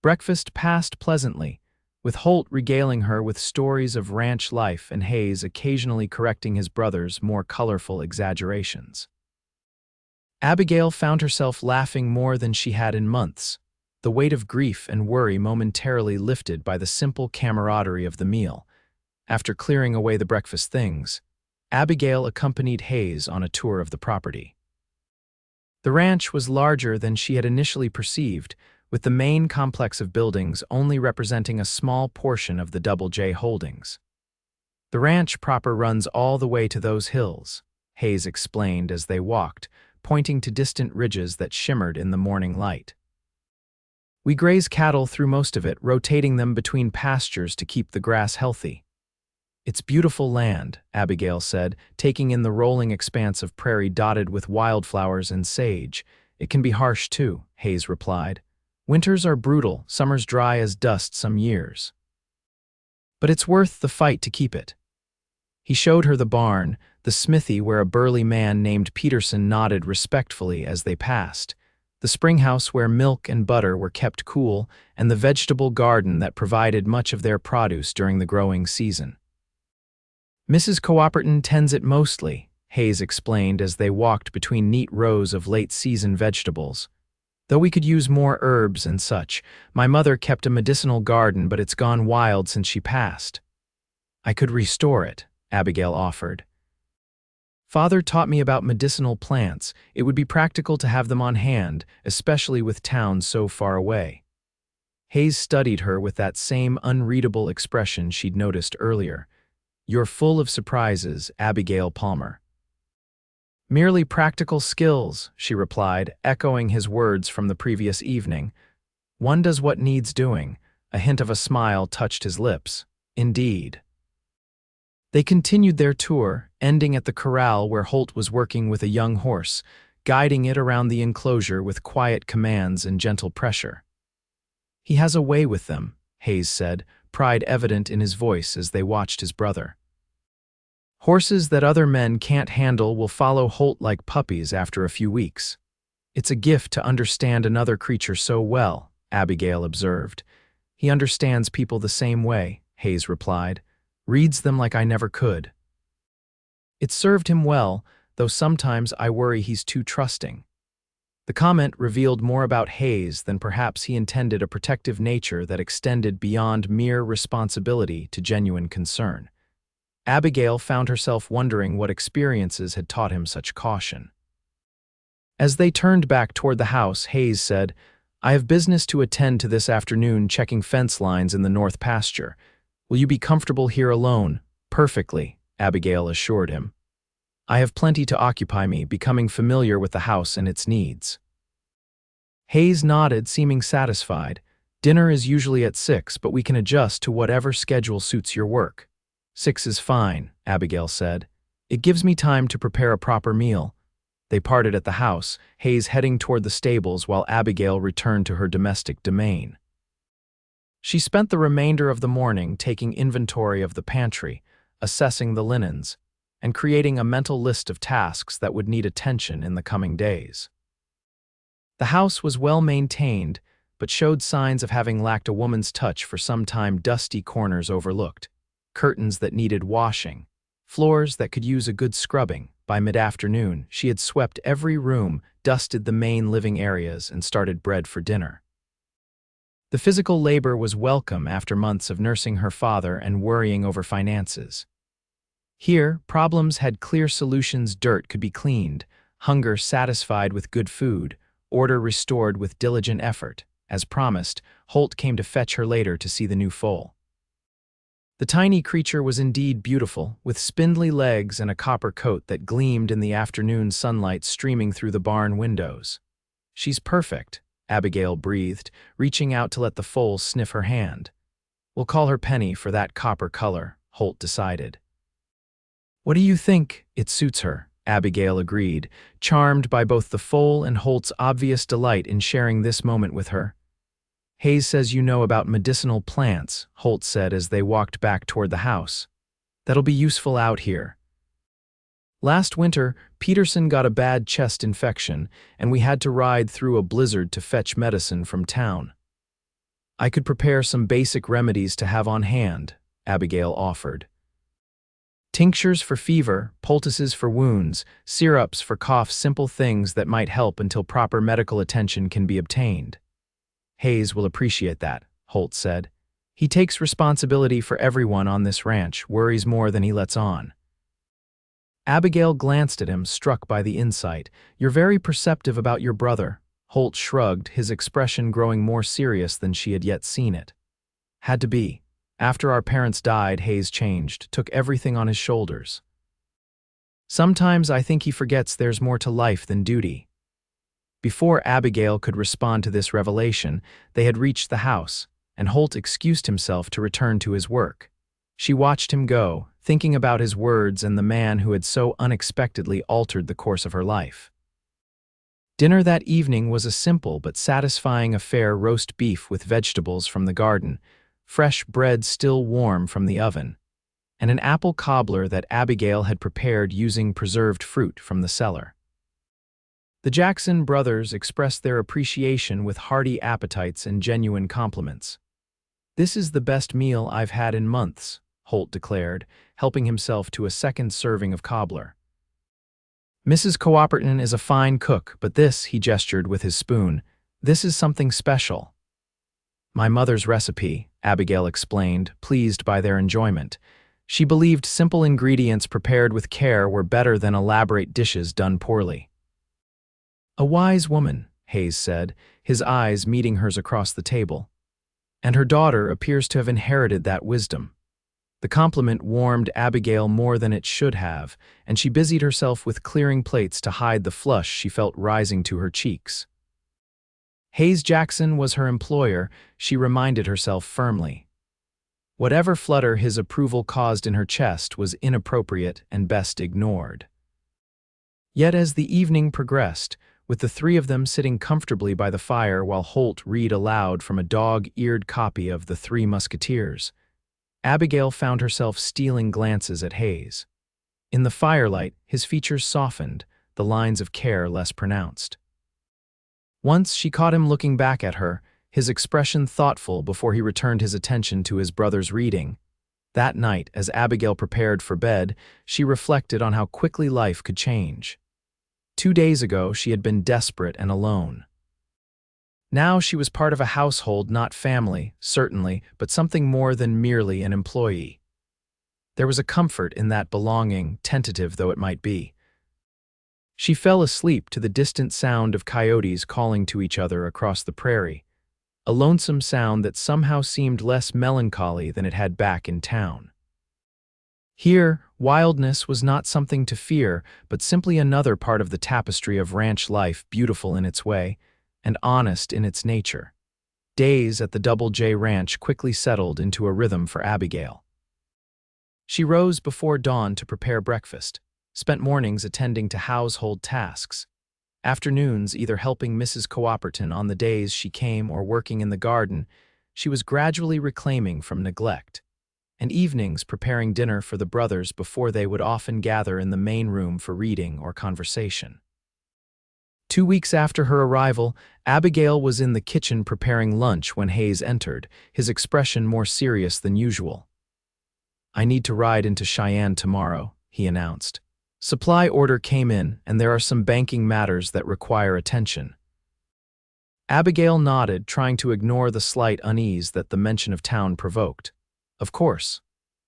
Breakfast passed pleasantly, with Holt regaling her with stories of ranch life and Hayes occasionally correcting his brother's more colorful exaggerations. Abigail found herself laughing more than she had in months, the weight of grief and worry momentarily lifted by the simple camaraderie of the meal. After clearing away the breakfast things, Abigail accompanied Hayes on a tour of the property. The ranch was larger than she had initially perceived, with the main complex of buildings only representing a small portion of the Double J holdings. "The ranch proper runs all the way to those hills," Hayes explained as they walked, pointing to distant ridges that shimmered in the morning light. We graze cattle through most of it, rotating them between pastures to keep the grass healthy. It's beautiful land, Abigail said, taking in the rolling expanse of prairie dotted with wildflowers and sage. It can be harsh too, Hayes replied. Winters are brutal, summers dry as dust some years. But it's worth the fight to keep it. He showed her the barn, the smithy where a burly man named Peterson nodded respectfully as they passed, the springhouse where milk and butter were kept cool, and the vegetable garden that provided much of their produce during the growing season. Mrs. Coopperton tends it mostly, Hayes explained as they walked between neat rows of late-season vegetables. Though we could use more herbs and such, my mother kept a medicinal garden, but it's gone wild since she passed. I could restore it, Abigail offered. Father taught me about medicinal plants. It would be practical to have them on hand, especially with towns so far away. Hayes studied her with that same unreadable expression she'd noticed earlier. You're full of surprises, Abigail Palmer. Merely practical skills, she replied, echoing his words from the previous evening. One does what needs doing. A hint of a smile touched his lips. Indeed. They continued their tour, ending at the corral where Holt was working with a young horse, guiding it around the enclosure with quiet commands and gentle pressure. He has a way with them, Hayes said, pride evident in his voice as they watched his brother. Horses that other men can't handle will follow Holt like puppies after a few weeks. It's a gift to understand another creature so well, Abigail observed. He understands people the same way, Hayes replied. Reads them like I never could. It served him well, though sometimes I worry he's too trusting. The comment revealed more about Hayes than perhaps he intended, a protective nature that extended beyond mere responsibility to genuine concern. Abigail found herself wondering what experiences had taught him such caution. As they turned back toward the house, Hayes said, I have business to attend to this afternoon, checking fence lines in the north pasture. Will you be comfortable here alone? Perfectly, Abigail assured him. I have plenty to occupy me, becoming familiar with the house and its needs. Hayes nodded, seeming satisfied. Dinner is usually at 6, but we can adjust to whatever schedule suits your work. 6 is fine, Abigail said. It gives me time to prepare a proper meal. They parted at the house, Hayes heading toward the stables while Abigail returned to her domestic domain. She spent the remainder of the morning taking inventory of the pantry, assessing the linens, and creating a mental list of tasks that would need attention in the coming days. The house was well maintained, but showed signs of having lacked a woman's touch for some time. Dusty corners overlooked, curtains that needed washing, floors that could use a good scrubbing. By mid-afternoon, she had swept every room, dusted the main living areas, and started bread for dinner. The physical labor was welcome after months of nursing her father and worrying over finances. Here, problems had clear solutions. Dirt could be cleaned, hunger satisfied with good food, order restored with diligent effort. As promised, Holt came to fetch her later to see the new foal. The tiny creature was indeed beautiful, with spindly legs and a copper coat that gleamed in the afternoon sunlight streaming through the barn windows. She's perfect, Abigail breathed, reaching out to let the foal sniff her hand. We'll call her Penny for that copper color, Holt decided. What do you think? It suits her, Abigail agreed, charmed by both the foal and Holt's obvious delight in sharing this moment with her. Hayes says you know about medicinal plants, Holt said as they walked back toward the house. That'll be useful out here. Last winter, Peterson got a bad chest infection, and we had to ride through a blizzard to fetch medicine from town. I could prepare some basic remedies to have on hand, Abigail offered. Tinctures for fever, poultices for wounds, syrups for cough, simple things that might help until proper medical attention can be obtained. Hayes will appreciate that, Holt said. He takes responsibility for everyone on this ranch, worries more than he lets on. Abigail glanced at him, struck by the insight. You're very perceptive about your brother. Holt shrugged, his expression growing more serious than she had yet seen it. Had to be. After our parents died, Hayes changed, took everything on his shoulders. Sometimes I think he forgets there's more to life than duty. Before Abigail could respond to this revelation, they had reached the house, and Holt excused himself to return to his work. She watched him go, thinking about his words and the man who had so unexpectedly altered the course of her life. Dinner that evening was a simple but satisfying affair: roast beef with vegetables from the garden, fresh bread still warm from the oven, and an apple cobbler that Abigail had prepared using preserved fruit from the cellar. The Jackson brothers expressed their appreciation with hearty appetites and genuine compliments. "This is the best meal I've had in months," Holt declared, helping himself to a second serving of cobbler. "Mrs. Coopperton is a fine cook, but this," he gestured with his spoon, "this is something special." "My mother's recipe," Abigail explained, pleased by their enjoyment. She believed simple ingredients prepared with care were better than elaborate dishes done poorly. "A wise woman," Hayes said, his eyes meeting hers across the table. "And her daughter appears to have inherited that wisdom." The compliment warmed Abigail more than it should have, and she busied herself with clearing plates to hide the flush she felt rising to her cheeks. Hayes Jackson was her employer, she reminded herself firmly. Whatever flutter his approval caused in her chest was inappropriate and best ignored. Yet as the evening progressed, with the three of them sitting comfortably by the fire while Holt read aloud from a dog-eared copy of The Three Musketeers, Abigail found herself stealing glances at Hayes. In the firelight, his features softened, the lines of care less pronounced. Once she caught him looking back at her, his expression thoughtful before he returned his attention to his brother's reading. That night, as Abigail prepared for bed, she reflected on how quickly life could change. 2 days ago, she had been desperate and alone. Now she was part of a household, not family, certainly, but something more than merely an employee. There was a comfort in that belonging, tentative though it might be. She fell asleep to the distant sound of coyotes calling to each other across the prairie, a lonesome sound that somehow seemed less melancholy than it had back in town. Here, wildness was not something to fear, but simply another part of the tapestry of ranch life, beautiful in its way, and honest in its nature. Days at the Double J Ranch quickly settled into a rhythm for Abigail. She rose before dawn to prepare breakfast, spent mornings attending to household tasks, afternoons either helping Mrs. Coopperton on the days she came or working in the garden she was gradually reclaiming from neglect, and evenings preparing dinner for the brothers before they would often gather in the main room for reading or conversation. 2 weeks after her arrival, Abigail was in the kitchen preparing lunch when Hayes entered, his expression more serious than usual. "I need to ride into Cheyenne tomorrow," he announced. "Supply order came in, and there are some banking matters that require attention." Abigail nodded, trying to ignore the slight unease that the mention of town provoked. "Of course.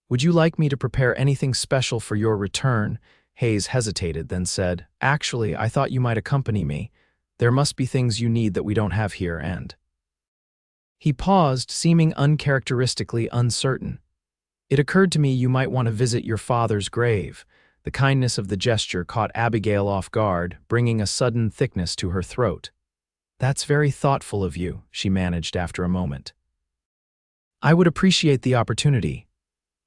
Would you like me to prepare anything special for your return?" Hayes hesitated, then said, "Actually, I thought you might accompany me. There must be things you need that we don't have here, and—" He paused, seeming uncharacteristically uncertain. "It occurred to me you might want to visit your father's grave." The kindness of the gesture caught Abigail off guard, bringing a sudden thickness to her throat. "That's very thoughtful of you," she managed after a moment. "I would appreciate the opportunity."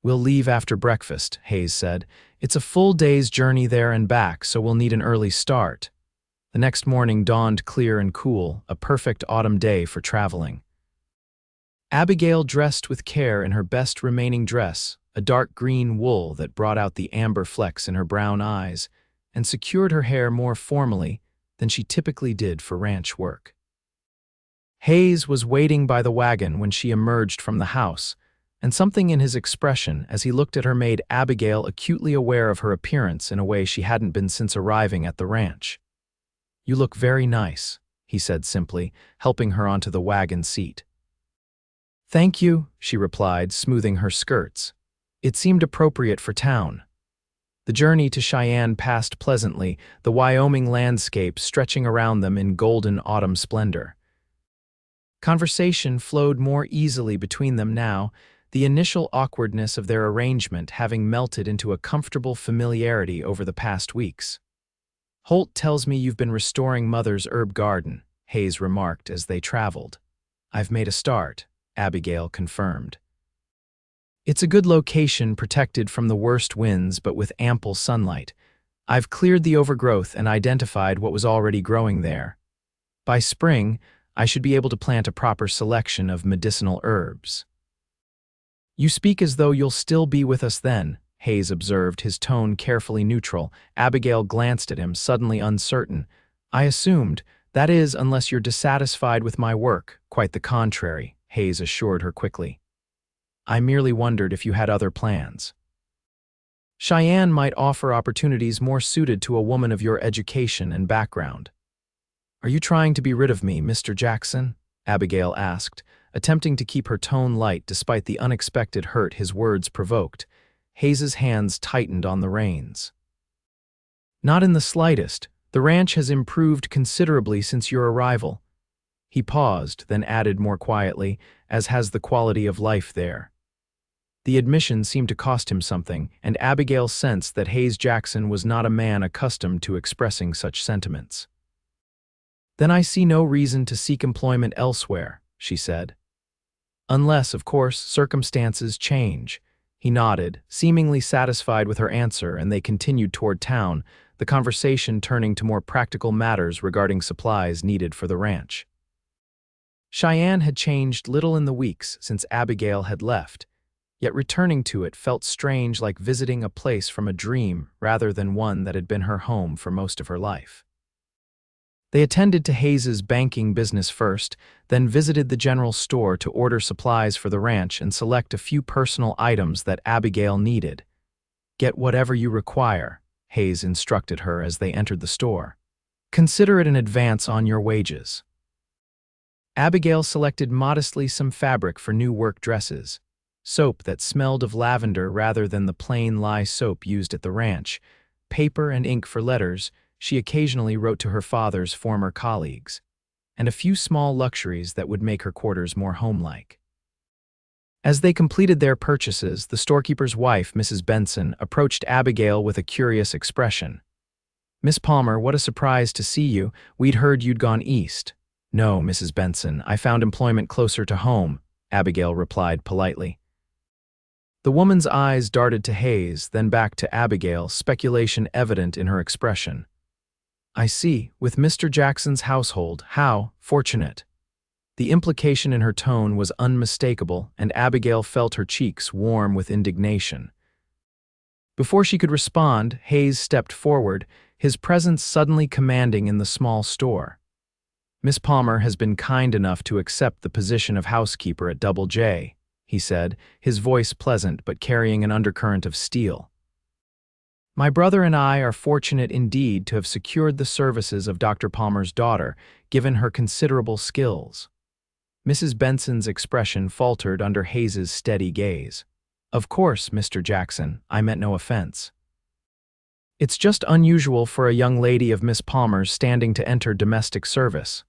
"We'll leave after breakfast," Hayes said. "It's a full day's journey there and back, so we'll need an early start." The next morning dawned clear and cool, a perfect autumn day for traveling. Abigail dressed with care in her best remaining dress, a dark green wool that brought out the amber flecks in her brown eyes, and secured her hair more formally than she typically did for ranch work. Hayes was waiting by the wagon when she emerged from the house, and something in his expression as he looked at her made Abigail acutely aware of her appearance in a way she hadn't been since arriving at the ranch. "You look very nice," he said simply, helping her onto the wagon seat. "Thank you," she replied, smoothing her skirts. It seemed appropriate for town. The journey to Cheyenne passed pleasantly, the Wyoming landscape stretching around them in golden autumn splendor. Conversation flowed more easily between them now, the initial awkwardness of their arrangement having melted into a comfortable familiarity over the past weeks. Holt tells me you've been restoring Mother's herb garden, Hayes remarked as they traveled. I've made a start, Abigail confirmed. It's a good location, protected from the worst winds but with ample sunlight. I've cleared the overgrowth and identified what was already growing there. By spring, I should be able to plant a proper selection of medicinal herbs. You speak as though you'll still be with us then, Hayes observed, his tone carefully neutral. Abigail glanced at him, suddenly uncertain. I assumed, that is, unless you're dissatisfied with my work. Quite the contrary, Hayes assured her quickly. I merely wondered if you had other plans. Cheyenne might offer opportunities more suited to a woman of your education and background. Are you trying to be rid of me, Mr. Jackson? Abigail asked, attempting to keep her tone light despite the unexpected hurt his words provoked. Hayes's hands tightened on the reins. Not in the slightest. The ranch has improved considerably since your arrival. He paused, then added more quietly, as has the quality of life there. The admission seemed to cost him something, and Abigail sensed that Hayes Jackson was not a man accustomed to expressing such sentiments. Then I see no reason to seek employment elsewhere, she said. Unless, of course, circumstances change. He nodded, seemingly satisfied with her answer, and they continued toward town, the conversation turning to more practical matters regarding supplies needed for the ranch. Cheyenne had changed little in the weeks since Abigail had left, yet returning to it felt strange, like visiting a place from a dream rather than one that had been her home for most of her life. They attended to Hayes's banking business first, then visited the general store to order supplies for the ranch and select a few personal items that Abigail needed. Get whatever you require, Hayes instructed her as they entered the store. Consider it an advance on your wages. Abigail selected modestly some fabric for new work dresses, soap that smelled of lavender rather than the plain lye soap used at the ranch, paper and ink for letters she occasionally wrote to her father's former colleagues, and a few small luxuries that would make her quarters more homelike. As they completed their purchases, the storekeeper's wife, Mrs. Benson, approached Abigail with a curious expression. Miss Palmer, what a surprise to see you. We'd heard you'd gone east. No, Mrs. Benson, I found employment closer to home, Abigail replied politely. The woman's eyes darted to Hayes, then back to Abigail, speculation evident in her expression. I see, with Mr. Jackson's household, how fortunate. The implication in her tone was unmistakable, and Abigail felt her cheeks warm with indignation. Before she could respond, Hayes stepped forward, his presence suddenly commanding in the small store. Miss Palmer has been kind enough to accept the position of housekeeper at Double J, he said, his voice pleasant but carrying an undercurrent of steel. My brother and I are fortunate indeed to have secured the services of Dr. Palmer's daughter, given her considerable skills. Mrs. Benson's expression faltered under Hayes's steady gaze. Of course, Mr. Jackson, I meant no offense. It's just unusual for a young lady of Miss Palmer's standing to enter domestic service.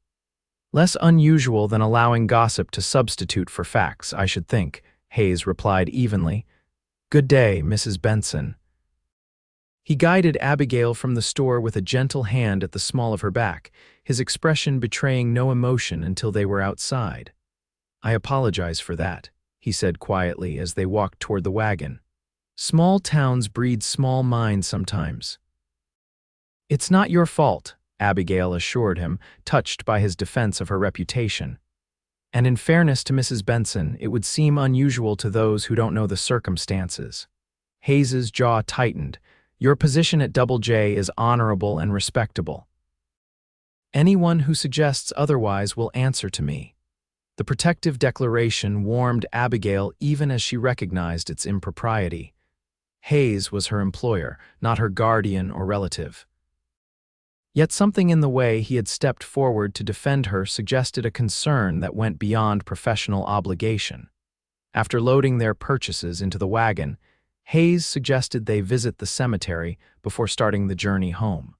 Less unusual than allowing gossip to substitute for facts, I should think, Hayes replied evenly. Good day, Mrs. Benson. He guided Abigail from the store with a gentle hand at the small of her back, his expression betraying no emotion until they were outside. I apologize for that, he said quietly as they walked toward the wagon. Small towns breed small minds sometimes. It's not your fault, Abigail assured him, touched by his defense of her reputation. And in fairness to Mrs. Benson, it would seem unusual to those who don't know the circumstances. Hayes's jaw tightened. Your position at Double J is honorable and respectable. Anyone who suggests otherwise will answer to me. The protective declaration warmed Abigail even as she recognized its impropriety. Hayes was her employer, not her guardian or relative. Yet something in the way he had stepped forward to defend her suggested a concern that went beyond professional obligation. After loading their purchases into the wagon, Hayes suggested they visit the cemetery before starting the journey home.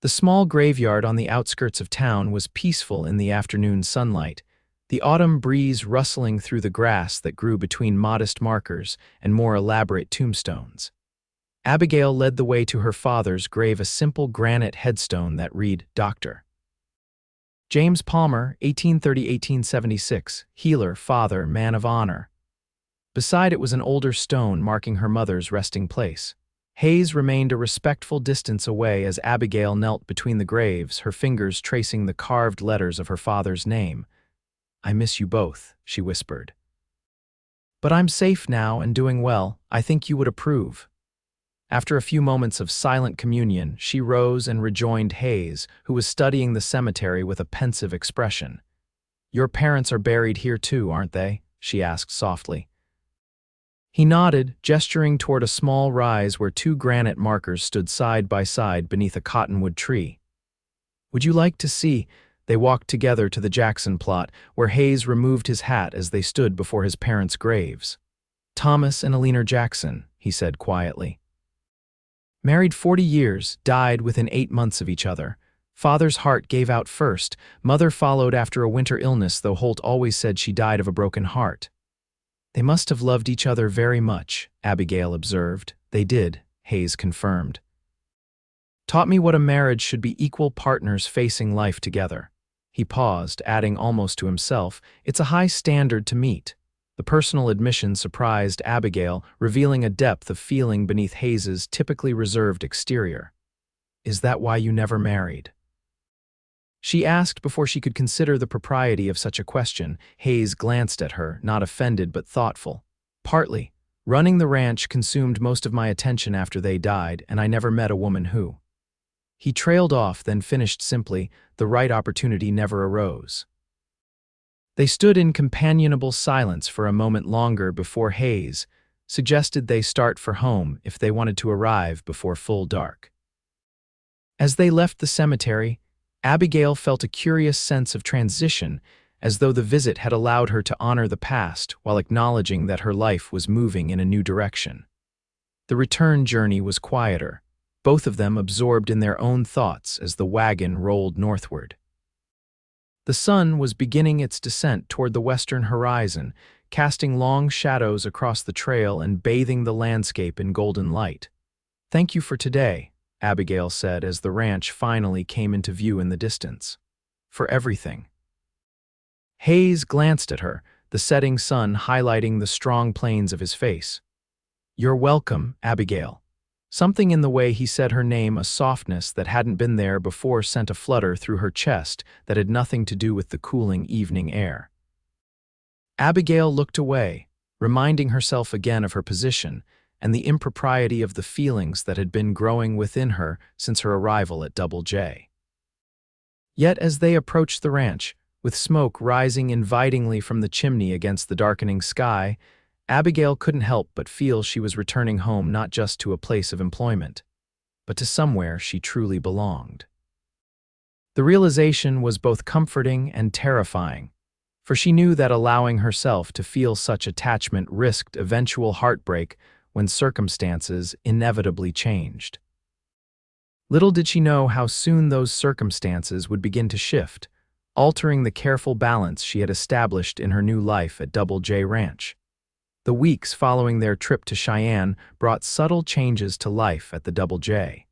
The small graveyard on the outskirts of town was peaceful in the afternoon sunlight, the autumn breeze rustling through the grass that grew between modest markers and more elaborate tombstones. Abigail led the way to her father's grave, a simple granite headstone that read, Dr. James Palmer, 1830–1876, healer, father, man of honor. Beside it was an older stone marking her mother's resting place. Hayes remained a respectful distance away as Abigail knelt between the graves, her fingers tracing the carved letters of her father's name. I miss you both, she whispered. But I'm safe now and doing well. I think you would approve. After a few moments of silent communion, she rose and rejoined Hayes, who was studying the cemetery with a pensive expression. Your parents are buried here too, aren't they? She asked softly. He nodded, gesturing toward a small rise where two granite markers stood side by side beneath a cottonwood tree. Would you like to see? They walked together to the Jackson plot, where Hayes removed his hat as they stood before his parents' graves. Thomas and Eleanor Jackson, he said quietly. Married 40 years, died within 8 months of each other. Father's heart gave out first. Mother followed after a winter illness, though Holt always said she died of a broken heart. They must have loved each other very much, Abigail observed. They did, Hayes confirmed. Taught me what a marriage should be, equal partners facing life together. He paused, adding almost to himself, it's a high standard to meet. The personal admission surprised Abigail, revealing a depth of feeling beneath Hayes's typically reserved exterior. Is that why you never married? She asked before she could consider the propriety of such a question. Hayes glanced at her, not offended but thoughtful. Partly. Running the ranch consumed most of my attention after they died, and I never met a woman who. He trailed off, then finished simply, the right opportunity never arose. They stood in companionable silence for a moment longer before Hayes suggested they start for home if they wanted to arrive before full dark. As they left the cemetery, Abigail felt a curious sense of transition, as though the visit had allowed her to honor the past while acknowledging that her life was moving in a new direction. The return journey was quieter, both of them absorbed in their own thoughts as the wagon rolled northward. The sun was beginning its descent toward the western horizon, casting long shadows across the trail and bathing the landscape in golden light. Thank you for today, Abigail said as the ranch finally came into view in the distance. For everything. Hayes glanced at her, the setting sun highlighting the strong planes of his face. You're welcome, Abigail. Something in the way he said her name, a softness that hadn't been there before, sent a flutter through her chest that had nothing to do with the cooling evening air. Abigail looked away, reminding herself again of her position and the impropriety of the feelings that had been growing within her since her arrival at Double J. Yet as they approached the ranch, with smoke rising invitingly from the chimney against the darkening sky, Abigail couldn't help but feel she was returning home, not just to a place of employment, but to somewhere she truly belonged. The realization was both comforting and terrifying, for she knew that allowing herself to feel such attachment risked eventual heartbreak when circumstances inevitably changed. Little did she know how soon those circumstances would begin to shift, altering the careful balance she had established in her new life at Double J Ranch. The weeks following their trip to Cheyenne brought subtle changes to life at the Double J.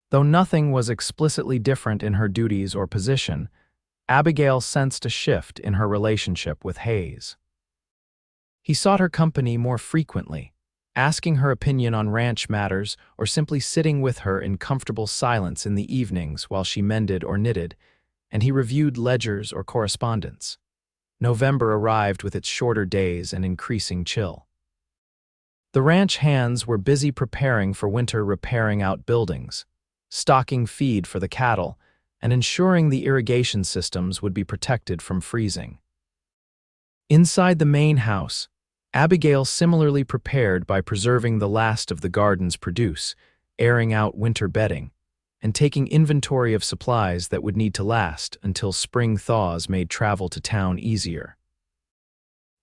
Though nothing was explicitly different in her duties or position, Abigail sensed a shift in her relationship with Hayes. He sought her company more frequently, asking her opinion on ranch matters or simply sitting with her in comfortable silence in the evenings while she mended or knitted, and he reviewed ledgers or correspondence. November arrived with its shorter days and increasing chill. The ranch hands were busy preparing for winter, repairing outbuildings, stocking feed for the cattle, and ensuring the irrigation systems would be protected from freezing. Inside the main house, Abigail similarly prepared by preserving the last of the garden's produce, airing out winter bedding, and taking inventory of supplies that would need to last until spring thaws made travel to town easier.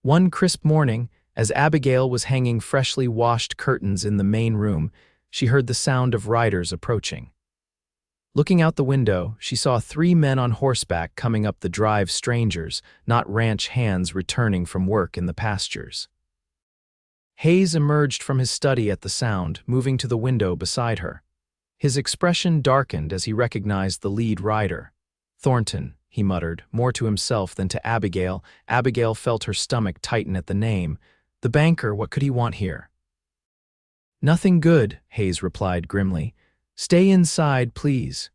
One crisp morning, as Abigail was hanging freshly washed curtains in the main room, she heard the sound of riders approaching. Looking out the window, she saw 3 men on horseback coming up the drive, strangers, not ranch hands returning from work in the pastures. Hayes emerged from his study at the sound, moving to the window beside her. His expression darkened as he recognized the lead rider. "Thornton," he muttered, more to himself than to Abigail. Abigail felt her stomach tighten at the name. The banker, what could he want here? "Nothing good," Hayes replied grimly. "Stay inside, please."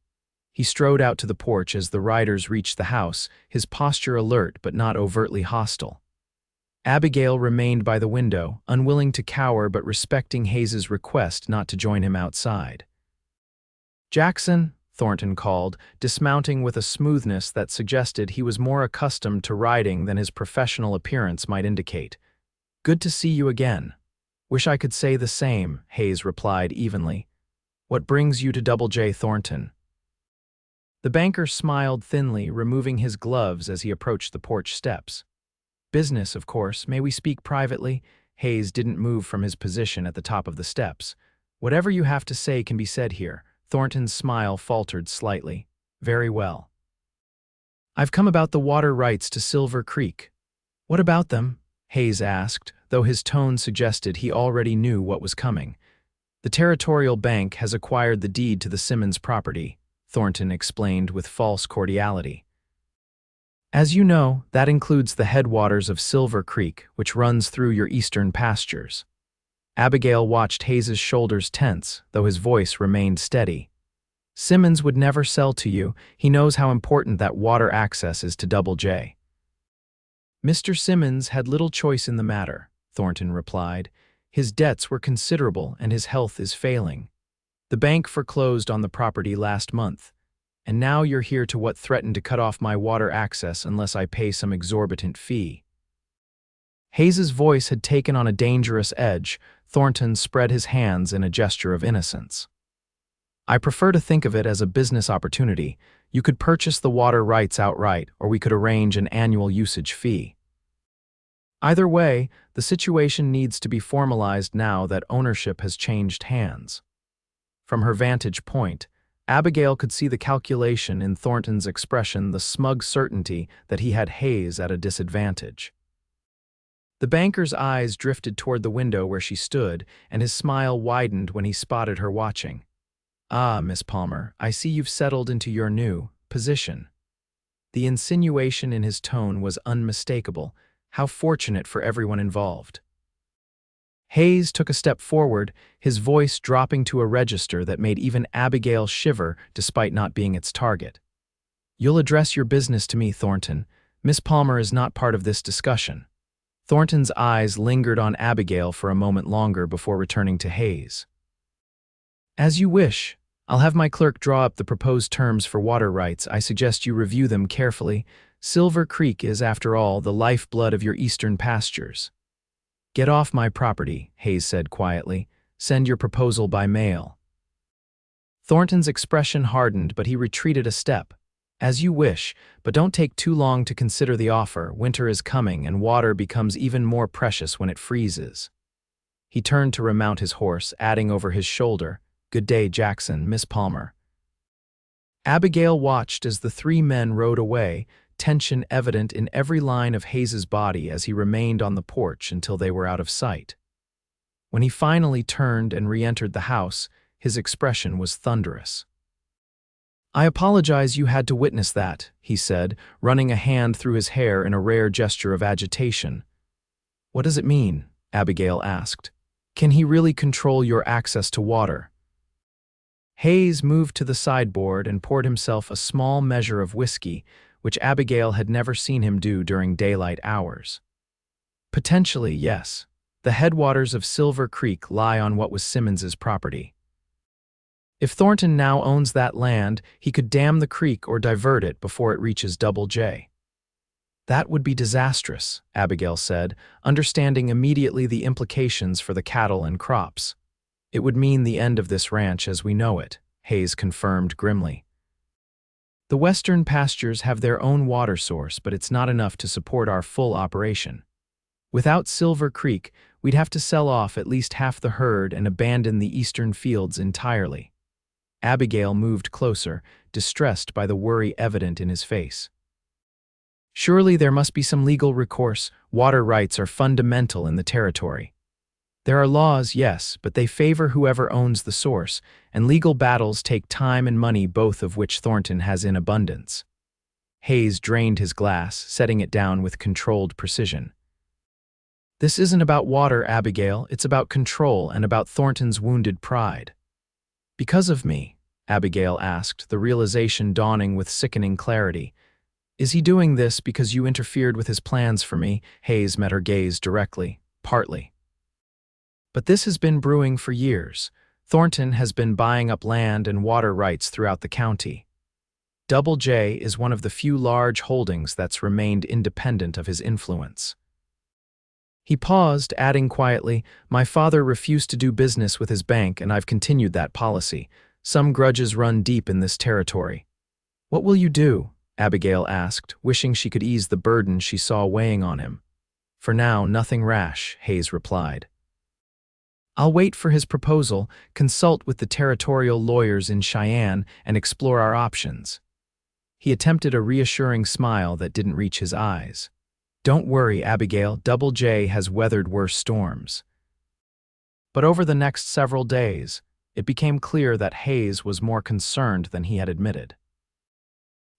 He strode out to the porch as the riders reached the house, his posture alert but not overtly hostile. Abigail remained by the window, unwilling to cower but respecting Hayes's request not to join him outside. "Jackson," Thornton called, dismounting with a smoothness that suggested he was more accustomed to riding than his professional appearance might indicate. "Good to see you again." "Wish I could say the same," Hayes replied evenly. "What brings you to Double J Thornton?" The banker smiled thinly, removing his gloves as he approached the porch steps. "Business, of course. May we speak privately?" Hayes didn't move from his position at the top of the steps. "Whatever you have to say can be said here." Thornton's smile faltered slightly. "Very well. I've come about the water rights to Silver Creek." "What about them?" Hayes asked, though his tone suggested he already knew what was coming. "The Territorial Bank has acquired the deed to the Simmons property," Thornton explained with false cordiality. "As you know, that includes the headwaters of Silver Creek, which runs through your eastern pastures." Abigail watched Hayes's shoulders tense, though his voice remained steady. "Simmons would never sell to you. He knows how important that water access is to Double J." "Mr. Simmons had little choice in the matter," Thornton replied. "His debts were considerable and his health is failing. The bank foreclosed on the property last month, and now you're here to what threatened to cut off my water access unless I pay some exorbitant fee." Hayes's voice had taken on a dangerous edge. Thornton spread his hands in a gesture of innocence. "I prefer to think of it as a business opportunity. You could purchase the water rights outright, or we could arrange an annual usage fee. Either way, the situation needs to be formalized now that ownership has changed hands." From her vantage point, Abigail could see the calculation in Thornton's expression, the smug certainty that he had Hayes at a disadvantage. The banker's eyes drifted toward the window where she stood, and his smile widened when he spotted her watching. "Ah, Miss Palmer, I see you've settled into your new position." The insinuation in his tone was unmistakable. How fortunate for everyone involved. Hayes took a step forward, his voice dropping to a register that made even Abigail shiver despite not being its target. "You'll address your business to me, Thornton. Miss Palmer is not part of this discussion." Thornton's eyes lingered on Abigail for a moment longer before returning to Hayes. "As you wish. I'll have my clerk draw up the proposed terms for water rights. I suggest you review them carefully. Silver Creek is, after all, the lifeblood of your eastern pastures." "Get off my property," Hayes said quietly. "Send your proposal by mail." Thornton's expression hardened, but he retreated a step. "As you wish, but don't take too long to consider the offer. Winter is coming, and water becomes even more precious when it freezes." He turned to remount his horse, adding over his shoulder, "Good day, Jackson, Miss Palmer." Abigail watched as the three men rode away, tension evident in every line of Hayes's body as he remained on the porch until they were out of sight. When he finally turned and re-entered the house, his expression was thunderous. "I apologize you had to witness that," he said, running a hand through his hair in a rare gesture of agitation. "What does it mean?" Abigail asked. "Can he really control your access to water?" Hayes moved to the sideboard and poured himself a small measure of whiskey, which Abigail had never seen him do during daylight hours. "Potentially, yes. The headwaters of Silver Creek lie on what was Simmons's property. If Thornton now owns that land, he could dam the creek or divert it before it reaches Double J." "That would be disastrous," Abigail said, understanding immediately the implications for the cattle and crops. "It would mean the end of this ranch as we know it," Hayes confirmed grimly. "The western pastures have their own water source, but it's not enough to support our full operation. Without Silver Creek, we'd have to sell off at least half the herd and abandon the eastern fields entirely." Abigail moved closer, distressed by the worry evident in his face. "Surely there must be some legal recourse. Water rights are fundamental in the territory." There are laws, yes, but they favor whoever owns the source, and legal battles take time and money, both of which Thornton has in abundance. Hayes drained his glass, setting it down with controlled precision. This isn't about water, Abigail, it's about control and about Thornton's wounded pride. Because of me? Abigail asked, the realization dawning with sickening clarity. Is he doing this because you interfered with his plans for me? Hayes met her gaze directly. Partly. But this has been brewing for years. Thornton has been buying up land and water rights throughout the county. Double J is one of the few large holdings that's remained independent of his influence. He paused, adding quietly, my father refused to do business with his bank, and I've continued that policy. Some grudges run deep in this territory. What will you do? Abigail asked, wishing she could ease the burden she saw weighing on him. For now, nothing rash, Hayes replied. I'll wait for his proposal, consult with the territorial lawyers in Cheyenne, and explore our options. He attempted a reassuring smile that didn't reach his eyes. Don't worry, Abigail, Double J has weathered worse storms. But over the next several days, it became clear that Hayes was more concerned than he had admitted.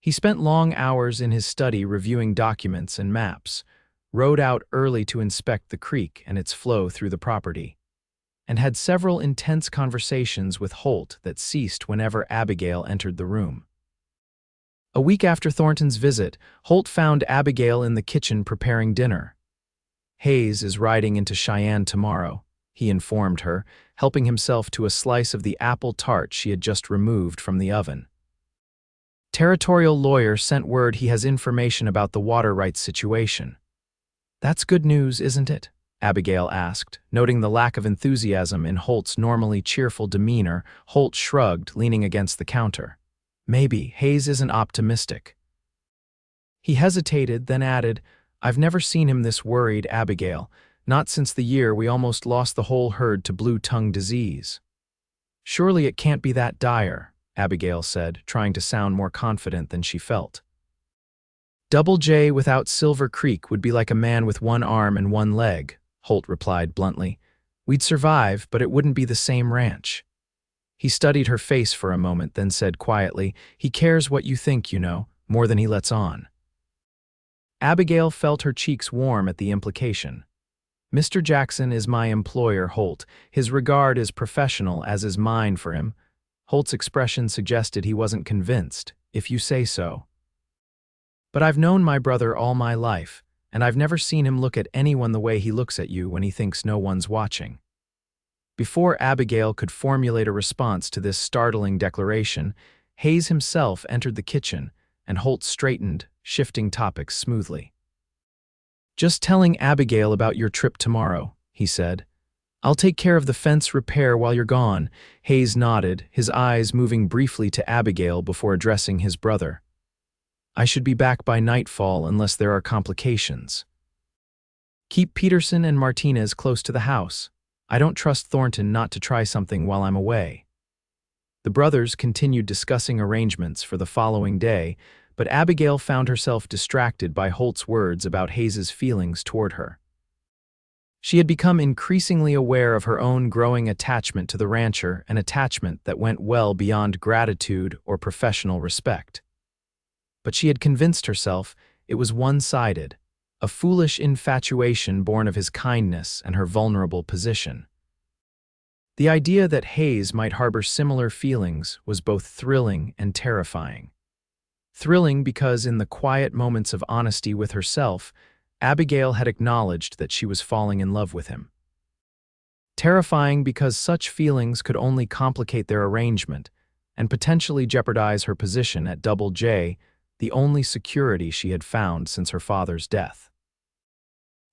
He spent long hours in his study reviewing documents and maps, rode out early to inspect the creek and its flow through the property, and had several intense conversations with Holt that ceased whenever Abigail entered the room. A week after Thornton's visit, Holt found Abigail in the kitchen preparing dinner. Hayes is riding into Cheyenne tomorrow, he informed her, helping himself to a slice of the apple tart she had just removed from the oven. Territorial lawyer sent word he has information about the water rights situation. That's good news, isn't it? Abigail asked, noting the lack of enthusiasm in Holt's normally cheerful demeanor. Holt shrugged, leaning against the counter. Maybe. Hayes isn't optimistic. He hesitated, then added, I've never seen him this worried, Abigail, not since the year we almost lost the whole herd to blue-tongue disease. Surely it can't be that dire, Abigail said, trying to sound more confident than she felt. Double J without Silver Creek would be like a man with one arm and one leg, Holt replied bluntly. We'd survive, but it wouldn't be the same ranch. He studied her face for a moment, then said quietly, he cares what you think, you know, more than he lets on. Abigail felt her cheeks warm at the implication. Mr. Jackson is my employer, Holt. His regard is professional, as is mine for him. Holt's expression suggested he wasn't convinced, if you say so. But I've known my brother all my life, and I've never seen him look at anyone the way he looks at you when he thinks no one's watching. Before Abigail could formulate a response to this startling declaration, Hayes himself entered the kitchen, and Holt straightened, shifting topics smoothly. Just telling Abigail about your trip tomorrow, he said. I'll take care of the fence repair while you're gone. Hayes nodded, his eyes moving briefly to Abigail before addressing his brother. I should be back by nightfall unless there are complications. Keep Peterson and Martinez close to the house. I don't trust Thornton not to try something while I'm away. The brothers continued discussing arrangements for the following day, but Abigail found herself distracted by Holt's words about Hayes's feelings toward her. She had become increasingly aware of her own growing attachment to the rancher, an attachment that went well beyond gratitude or professional respect. But she had convinced herself it was one-sided, a foolish infatuation born of his kindness and her vulnerable position. The idea that Hayes might harbor similar feelings was both thrilling and terrifying. Thrilling because in the quiet moments of honesty with herself, Abigail had acknowledged that she was falling in love with him. Terrifying because such feelings could only complicate their arrangement and potentially jeopardize her position at Double J, the only security she had found since her father's death.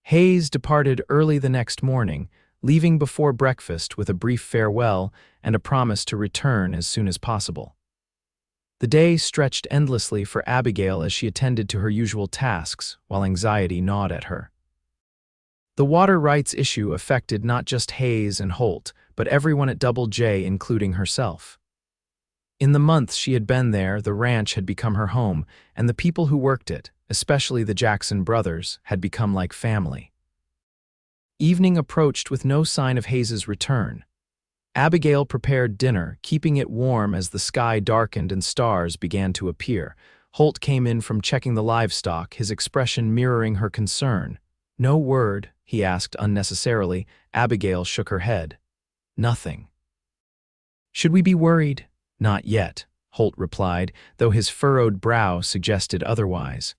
Hayes departed early the next morning, leaving before breakfast with a brief farewell and a promise to return as soon as possible. The day stretched endlessly for Abigail as she attended to her usual tasks while anxiety gnawed at her. The water rights issue affected not just Hayes and Holt, but everyone at Double J, including herself. In the months she had been there, the ranch had become her home, and the people who worked it, especially the Jackson brothers, had become like family. Evening approached with no sign of Hayes's return. Abigail prepared dinner, keeping it warm as the sky darkened and stars began to appear. Holt came in from checking the livestock, his expression mirroring her concern. "No word?" he asked unnecessarily. Abigail shook her head. "Nothing." "Should we be worried?" "Not yet," Holt replied, though his furrowed brow suggested otherwise.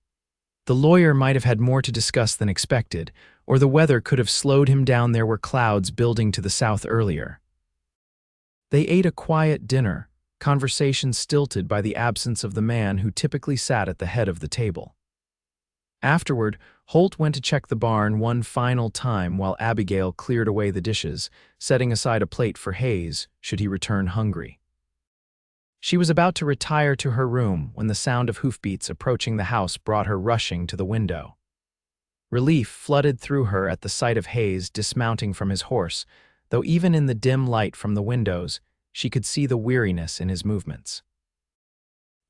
The lawyer might have had more to discuss than expected, or the weather could have slowed him down. There were clouds building to the south earlier. They ate a quiet dinner, conversation stilted by the absence of the man who typically sat at the head of the table. Afterward, Holt went to check the barn one final time while Abigail cleared away the dishes, setting aside a plate for Hayes should he return hungry. She was about to retire to her room when the sound of hoofbeats approaching the house brought her rushing to the window. Relief flooded through her at the sight of Hayes dismounting from his horse, though even in the dim light from the windows, she could see the weariness in his movements.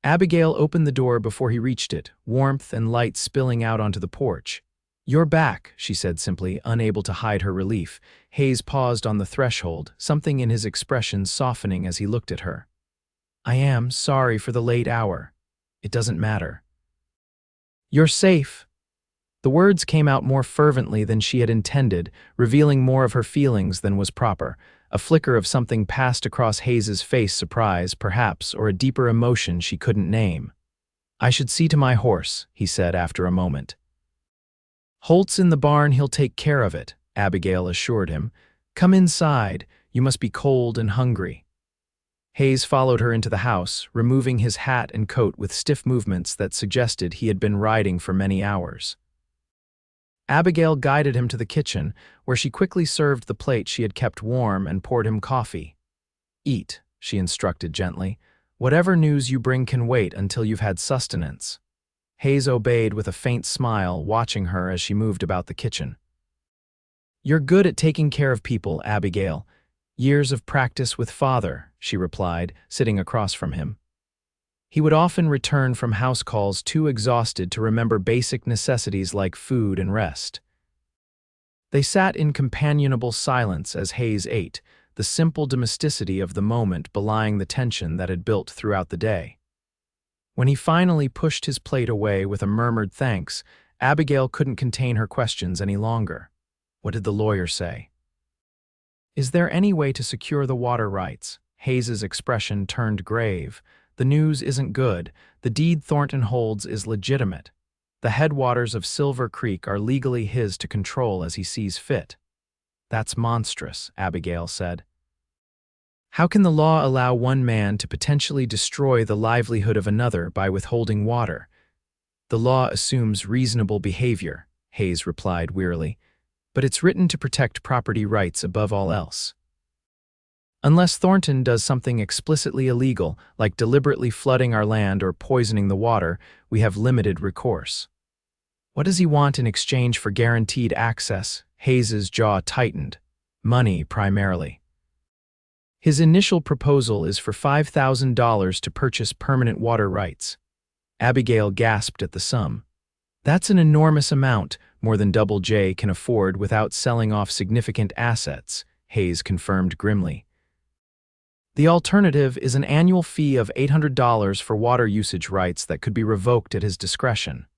Abigail opened the door before he reached it, warmth and light spilling out onto the porch. "You're back," she said simply, unable to hide her relief. Hayes paused on the threshold, something in his expression softening as he looked at her. "I am sorry for the late hour. It doesn't matter." "You're safe." The words came out more fervently than she had intended, revealing more of her feelings than was proper. A flicker of something passed across Hayes's face, surprise, perhaps, or a deeper emotion she couldn't name. "I should see to my horse," he said after a moment. "Holt's in the barn, he'll take care of it," Abigail assured him. "Come inside, you must be cold and hungry." Hayes followed her into the house, removing his hat and coat with stiff movements that suggested he had been riding for many hours. Abigail guided him to the kitchen, where she quickly served the plate she had kept warm and poured him coffee. "Eat," she instructed gently. "Whatever news you bring can wait until you've had sustenance." Hayes obeyed with a faint smile, watching her as she moved about the kitchen. "You're good at taking care of people, Abigail. Years of practice with father," she replied, sitting across from him. He would often return from house calls too exhausted to remember basic necessities like food and rest. They sat in companionable silence as Hayes ate, the simple domesticity of the moment belying the tension that had built throughout the day. When he finally pushed his plate away with a murmured thanks, Abigail couldn't contain her questions any longer. What did the lawyer say? "Is there any way to secure the water rights?" Hayes's expression turned grave. "The news isn't good. The deed Thornton holds is legitimate. The headwaters of Silver Creek are legally his to control as he sees fit." "That's monstrous," Abigail said. "How can the law allow one man to potentially destroy the livelihood of another by withholding water?" "The law assumes reasonable behavior," Hayes replied wearily, "but it's written to protect property rights above all else. Unless Thornton does something explicitly illegal, like deliberately flooding our land or poisoning the water, we have limited recourse." "What does he want in exchange for guaranteed access?" Hayes's jaw tightened. "Money, primarily. His initial proposal is for $5,000 to purchase permanent water rights." Abigail gasped at the sum. "That's an enormous amount, more than Double J can afford without selling off significant assets," Hayes confirmed grimly. "The alternative is an annual fee of $800 for water usage rights that could be revoked at his discretion."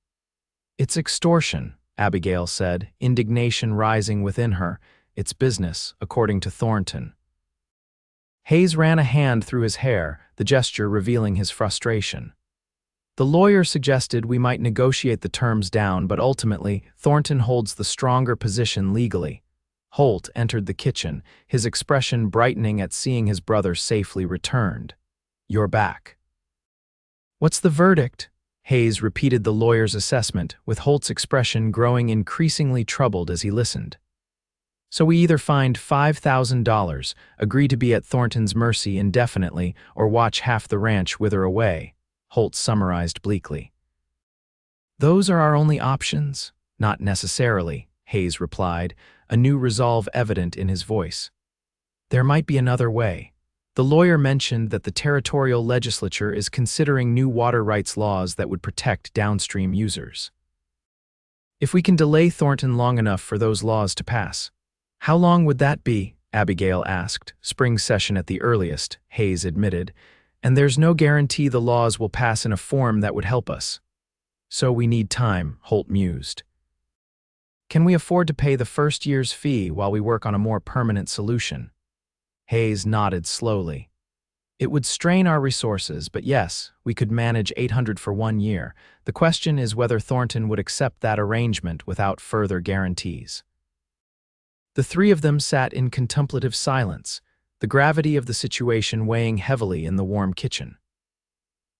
"It's extortion," Abigail said, indignation rising within her. "It's business, according to Thornton." Hayes ran a hand through his hair, the gesture revealing his frustration. "The lawyer suggested we might negotiate the terms down, but ultimately, Thornton holds the stronger position legally." Holt entered the kitchen, his expression brightening at seeing his brother safely returned. "You're back." "What's the verdict?" Hayes repeated the lawyer's assessment, with Holt's expression growing increasingly troubled as he listened. "So we either find $5,000, agree to be at Thornton's mercy indefinitely, or watch half the ranch wither away," Holt summarized bleakly. "Those are our only options?" "Not necessarily," Hayes replied, a new resolve evident in his voice. "There might be another way. The lawyer mentioned that the territorial legislature is considering new water rights laws that would protect downstream users. If we can delay Thornton long enough for those laws to pass, How long would that be? Abigail asked. Spring session at the earliest, Hayes admitted. And there's no guarantee the laws will pass in a form that would help us. So we need time, Holt mused. Can we afford to pay the first year's fee while we work on a more permanent solution? Hayes nodded slowly. It would strain our resources, but yes, we could manage 800 for 1 year. The question is whether Thornton would accept that arrangement without further guarantees. The three of them sat in contemplative silence, the gravity of the situation weighing heavily in the warm kitchen.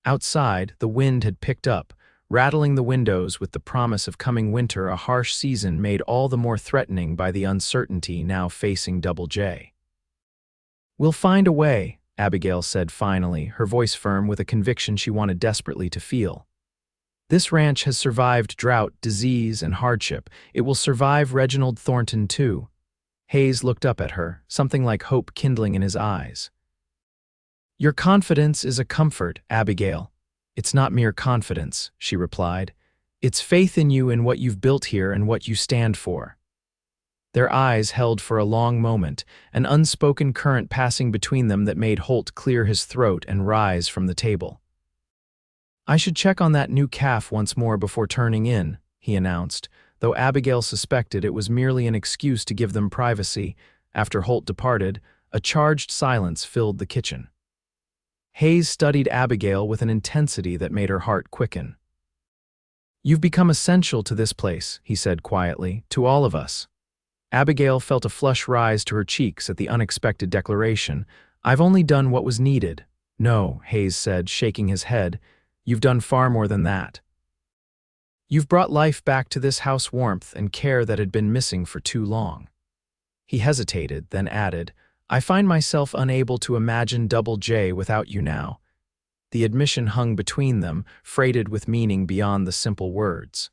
Outside, the wind had picked up, rattling the windows with the promise of coming winter, a harsh season made all the more threatening by the uncertainty now facing Double J. "We'll find a way," Abigail said finally, her voice firm with a conviction she wanted desperately to feel. "This ranch has survived drought, disease, and hardship. It will survive Reginald Thornton, too." Hayes looked up at her, something like hope kindling in his eyes. "Your confidence is a comfort, Abigail." "It's not mere confidence," she replied. "It's faith in you and what you've built here and what you stand for." Their eyes held for a long moment, an unspoken current passing between them that made Holt clear his throat and rise from the table. "I should check on that new calf once more before turning in," he announced, though Abigail suspected it was merely an excuse to give them privacy. After Holt departed, a charged silence filled the kitchen. Hayes studied Abigail with an intensity that made her heart quicken. "You've become essential to this place," he said quietly, "to all of us." Abigail felt a flush rise to her cheeks at the unexpected declaration. "I've only done what was needed." "No," Hayes said, shaking his head. "You've done far more than that. You've brought life back to this house, warmth and care that had been missing for too long." He hesitated, then added, "I find myself unable to imagine Double J without you now." The admission hung between them, freighted with meaning beyond the simple words.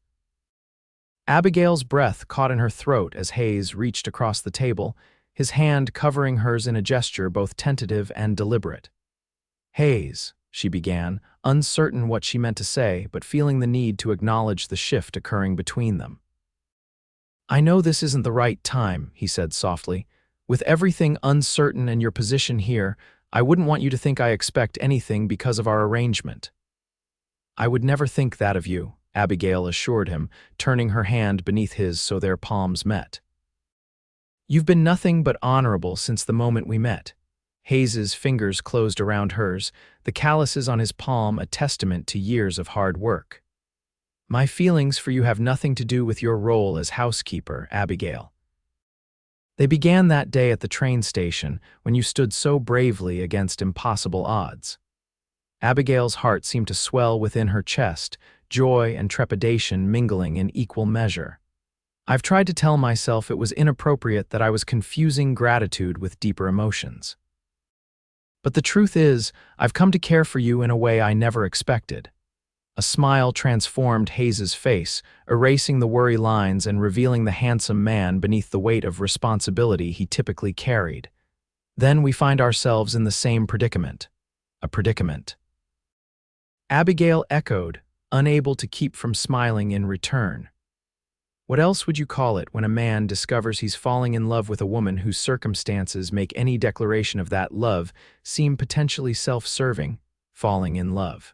Abigail's breath caught in her throat as Hayes reached across the table, his hand covering hers in a gesture both tentative and deliberate. "Hayes," she began, uncertain what she meant to say, but feeling the need to acknowledge the shift occurring between them. "I know this isn't the right time," he said softly. "With everything uncertain and your position here, I wouldn't want you to think I expect anything because of our arrangement." "I would never think that of you," Abigail assured him, turning her hand beneath his so their palms met. "You've been nothing but honorable since the moment we met." Hayes's fingers closed around hers, the calluses on his palm a testament to years of hard work. "My feelings for you have nothing to do with your role as housekeeper, Abigail." They began that day at the train station when you stood so bravely against impossible odds. Abigail's heart seemed to swell within her chest, joy and trepidation mingling in equal measure. "I've tried to tell myself it was inappropriate, that I was confusing gratitude with deeper emotions. But the truth is, I've come to care for you in a way I never expected." A smile transformed Hayes's face, erasing the worry lines and revealing the handsome man beneath the weight of responsibility he typically carried. "Then we find ourselves in the same predicament." A predicament. Abigail echoed, unable to keep from smiling in return. What else would you call it when a man discovers he's falling in love with a woman whose circumstances make any declaration of that love seem potentially self-serving? Falling in love.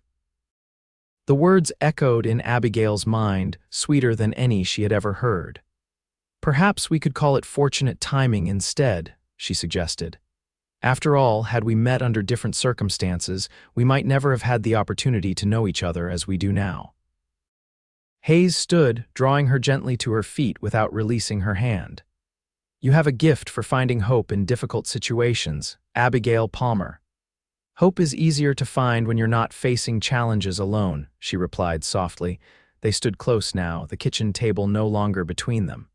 The words echoed in Abigail's mind, sweeter than any she had ever heard. "Perhaps we could call it fortunate timing instead," she suggested. "After all, had we met under different circumstances, we might never have had the opportunity to know each other as we do now." Hayes stood, drawing her gently to her feet without releasing her hand. "You have a gift for finding hope in difficult situations, Abigail Palmer." "Hope is easier to find when you're not facing challenges alone," she replied softly. They stood close now, the kitchen table no longer between them.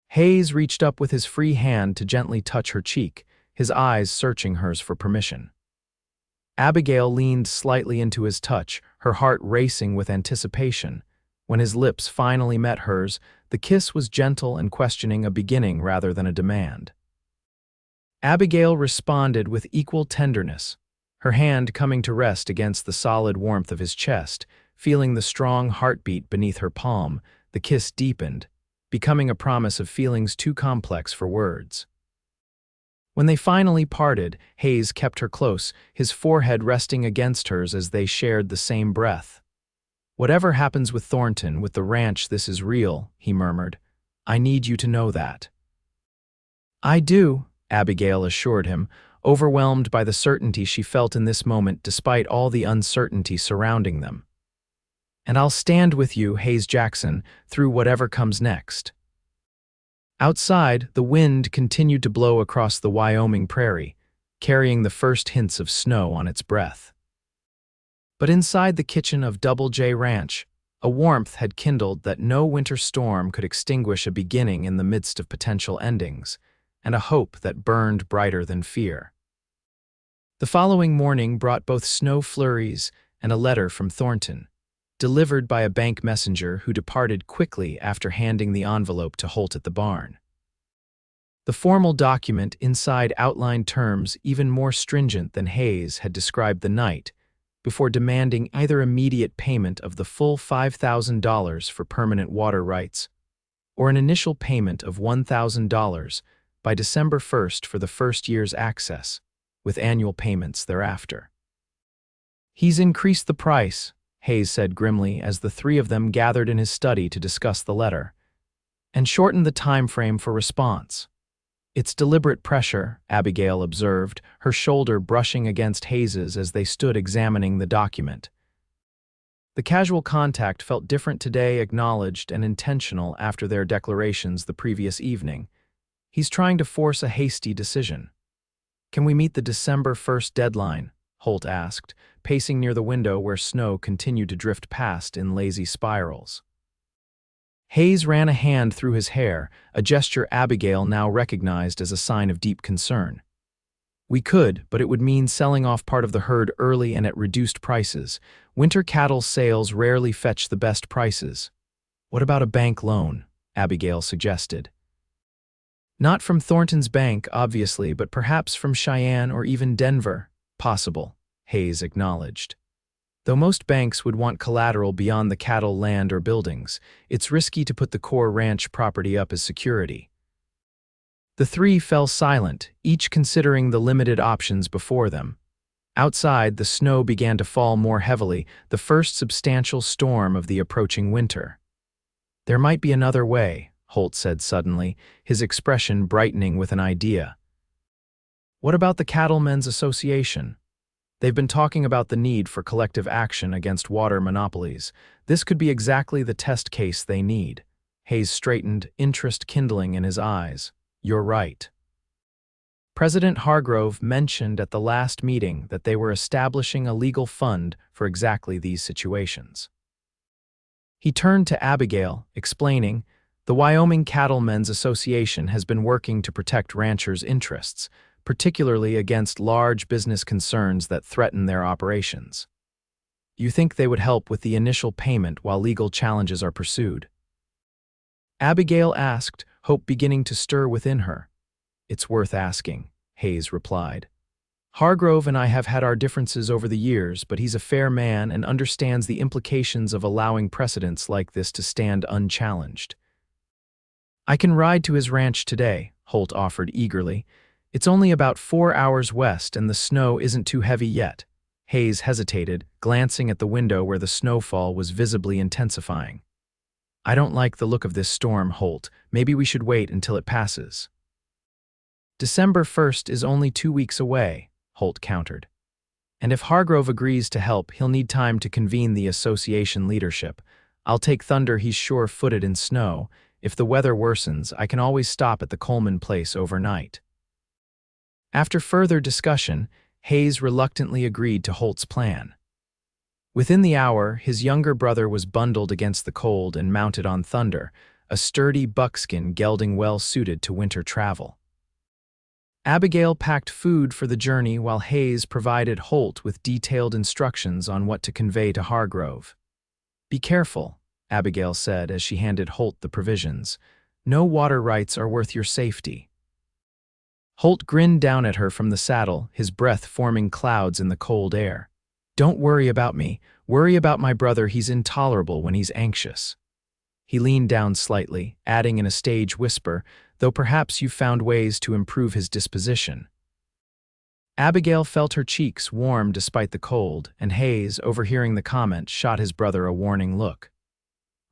Hayes reached up with his free hand to gently touch her cheek, his eyes searching hers for permission. Abigail leaned slightly into his touch, her heart racing with anticipation. When his lips finally met hers, the kiss was gentle and questioning, a beginning rather than a demand. Abigail responded with equal tenderness, her hand coming to rest against the solid warmth of his chest. Feeling the strong heartbeat beneath her palm, the kiss deepened, becoming a promise of feelings too complex for words. When they finally parted, Hayes kept her close, his forehead resting against hers as they shared the same breath. "Whatever happens with Thornton, with the ranch, this is real," he murmured. "I need you to know that." "I do," Abigail assured him, overwhelmed by the certainty she felt in this moment despite all the uncertainty surrounding them. "And I'll stand with you, Hayes Jackson, through whatever comes next." Outside, the wind continued to blow across the Wyoming prairie, carrying the first hints of snow on its breath. But inside the kitchen of Double J Ranch, a warmth had kindled that no winter storm could extinguish, a beginning in the midst of potential endings, and a hope that burned brighter than fear. The following morning brought both snow flurries and a letter from Thornton, delivered by a bank messenger who departed quickly after handing the envelope to Holt at the barn. The formal document inside outlined terms even more stringent than Hayes had described the night, before demanding either immediate payment of the full $5,000 for permanent water rights or an initial payment of $1,000 by December 1st for the first year's access, with annual payments thereafter. "He's increased the price," Hayes said grimly as the three of them gathered in his study to discuss the letter, "and shortened the time frame for response." "It's deliberate pressure," Abigail observed, her shoulder brushing against Hayes's as they stood examining the document. The casual contact felt different today, acknowledged and intentional after their declarations the previous evening. "He's trying to force a hasty decision." "Can we meet the December 1st deadline?" Holt asked, pacing near the window where snow continued to drift past in lazy spirals. Hayes ran a hand through his hair, a gesture Abigail now recognized as a sign of deep concern. "We could, but it would mean selling off part of the herd early and at reduced prices. Winter cattle sales rarely fetch the best prices." "What about a bank loan?" Abigail suggested. "Not from Thornton's bank, obviously, but perhaps from Cheyenne or even Denver." "Possible," Hayes acknowledged. "Though most banks would want collateral beyond the cattle, land, or buildings, it's risky to put the core ranch property up as security." The three fell silent, each considering the limited options before them. Outside, the snow began to fall more heavily, the first substantial storm of the approaching winter. "There might be another way," Holt said suddenly, his expression brightening with an idea. "What about the Cattlemen's Association? They've been talking about the need for collective action against water monopolies. This could be exactly the test case they need." Hayes straightened, interest kindling in his eyes. "You're right. President Hargrove mentioned at the last meeting that they were establishing a legal fund for exactly these situations." He turned to Abigail, explaining, "The Wyoming Cattlemen's Association has been working to protect ranchers' interests, particularly against large business concerns that threaten their operations. You think they would help with the initial payment while legal challenges are pursued?" Abigail asked, hope beginning to stir within her. "It's worth asking," Hayes replied. "Hargrove and I have had our differences over the years, but he's a fair man and understands the implications of allowing precedents like this to stand unchallenged." "I can ride to his ranch today," Holt offered eagerly. "It's only about 4 hours west and the snow isn't too heavy yet." Hayes hesitated, glancing at the window where the snowfall was visibly intensifying. "I don't like the look of this storm, Holt. Maybe we should wait until it passes." "December 1st is only 2 weeks away," Holt countered. "And if Hargrove agrees to help, he'll need time to convene the association leadership. I'll take thunder he's sure-footed in snow. If the weather worsens, I can always stop at the Coleman place overnight." After further discussion, Hayes reluctantly agreed to Holt's plan. Within the hour, his younger brother was bundled against the cold and mounted on Thunder, a sturdy buckskin gelding well-suited to winter travel. Abigail packed food for the journey while Hayes provided Holt with detailed instructions on what to convey to Hargrove. "Be careful," Abigail said as she handed Holt the provisions. "No water rights are worth your safety." Holt grinned down at her from the saddle, his breath forming clouds in the cold air. "Don't worry about me. Worry about my brother. He's intolerable when he's anxious." He leaned down slightly, adding in a stage whisper, though perhaps you've found ways to improve his disposition. Abigail felt her cheeks warm despite the cold, and Hayes, overhearing the comment, shot his brother a warning look.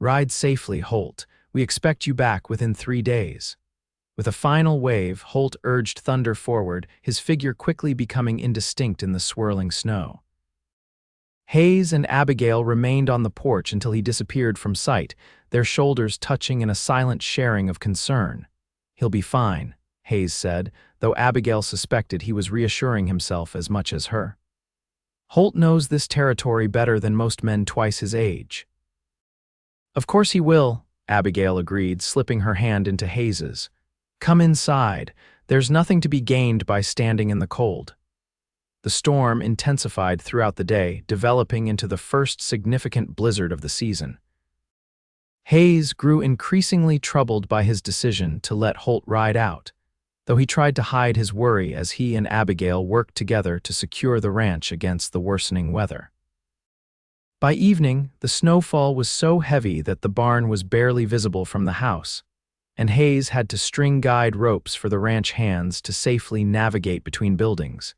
Ride safely, Holt. We expect you back within 3 days. With a final wave, Holt urged Thunder forward, his figure quickly becoming indistinct in the swirling snow. Hayes and Abigail remained on the porch until he disappeared from sight, their shoulders touching in a silent sharing of concern. He'll be fine, Hayes said, though Abigail suspected he was reassuring himself as much as her. Holt knows this territory better than most men twice his age. Of course he will, Abigail agreed, slipping her hand into Hayes's. Come inside. There's nothing to be gained by standing in the cold. The storm intensified throughout the day, developing into the first significant blizzard of the season. Hayes grew increasingly troubled by his decision to let Holt ride out, though he tried to hide his worry as he and Abigail worked together to secure the ranch against the worsening weather. By evening, the snowfall was so heavy that the barn was barely visible from the house, and Hayes had to string guide ropes for the ranch hands to safely navigate between buildings.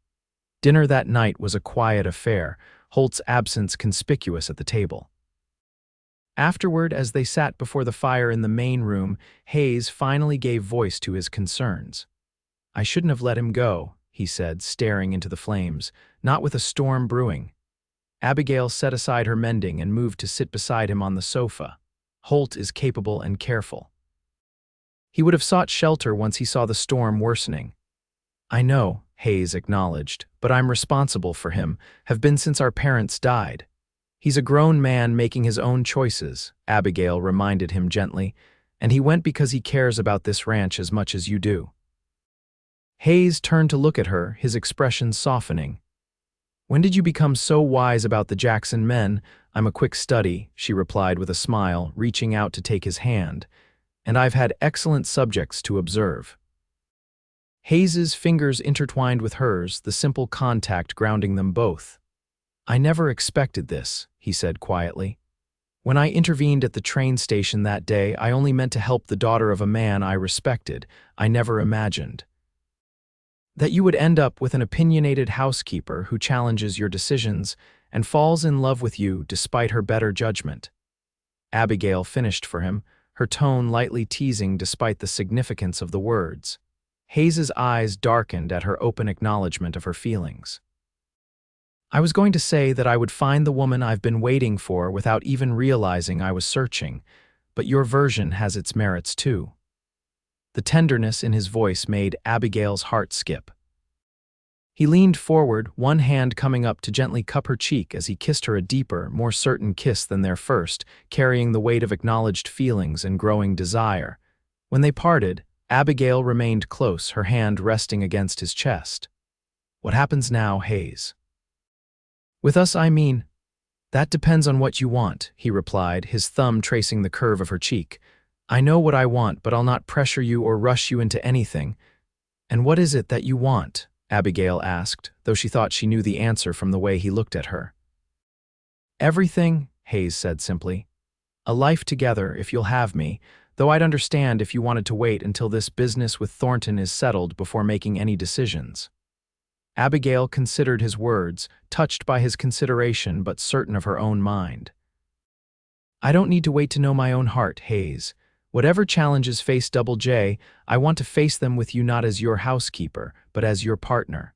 Dinner that night was a quiet affair, Holt's absence conspicuous at the table. Afterward, as they sat before the fire in the main room, Hayes finally gave voice to his concerns. I shouldn't have let him go, he said, staring into the flames, not with a storm brewing. Abigail set aside her mending and moved to sit beside him on the sofa. Holt is capable and careful. He would have sought shelter once he saw the storm worsening. I know, Hayes acknowledged, but I'm responsible for him, have been since our parents died. He's a grown man making his own choices, Abigail reminded him gently, and he went because he cares about this ranch as much as you do. Hayes turned to look at her, his expression softening. When did you become so wise about the Jackson men? I'm a quick study, she replied with a smile, reaching out to take his hand, and I've had excellent subjects to observe. Hayes's fingers intertwined with hers, the simple contact grounding them both. I never expected this, he said quietly. When I intervened at the train station that day, I only meant to help the daughter of a man I respected. I never imagined that you would end up with an opinionated housekeeper who challenges your decisions and falls in love with you despite her better judgment. Abigail finished for him, her tone lightly teasing despite the significance of the words. Hayes's eyes darkened at her open acknowledgement of her feelings. I was going to say that I would find the woman I've been waiting for without even realizing I was searching, but your version has its merits too. The tenderness in his voice made Abigail's heart skip. He leaned forward, one hand coming up to gently cup her cheek as he kissed her a deeper, more certain kiss than their first, carrying the weight of acknowledged feelings and growing desire. When they parted, Abigail remained close, her hand resting against his chest. What happens now, Hayes? With us, I mean. That depends on what you want, he replied, his thumb tracing the curve of her cheek. I know what I want, but I'll not pressure you or rush you into anything. And what is it that you want? Abigail asked, though she thought she knew the answer from the way he looked at her. Everything, Hayes said simply. A life together, if you'll have me, though I'd understand if you wanted to wait until this business with Thornton is settled before making any decisions. Abigail considered his words, touched by his consideration but certain of her own mind. I don't need to wait to know my own heart, Hayes. Whatever challenges face Double J, I want to face them with you not as your housekeeper, but as your partner.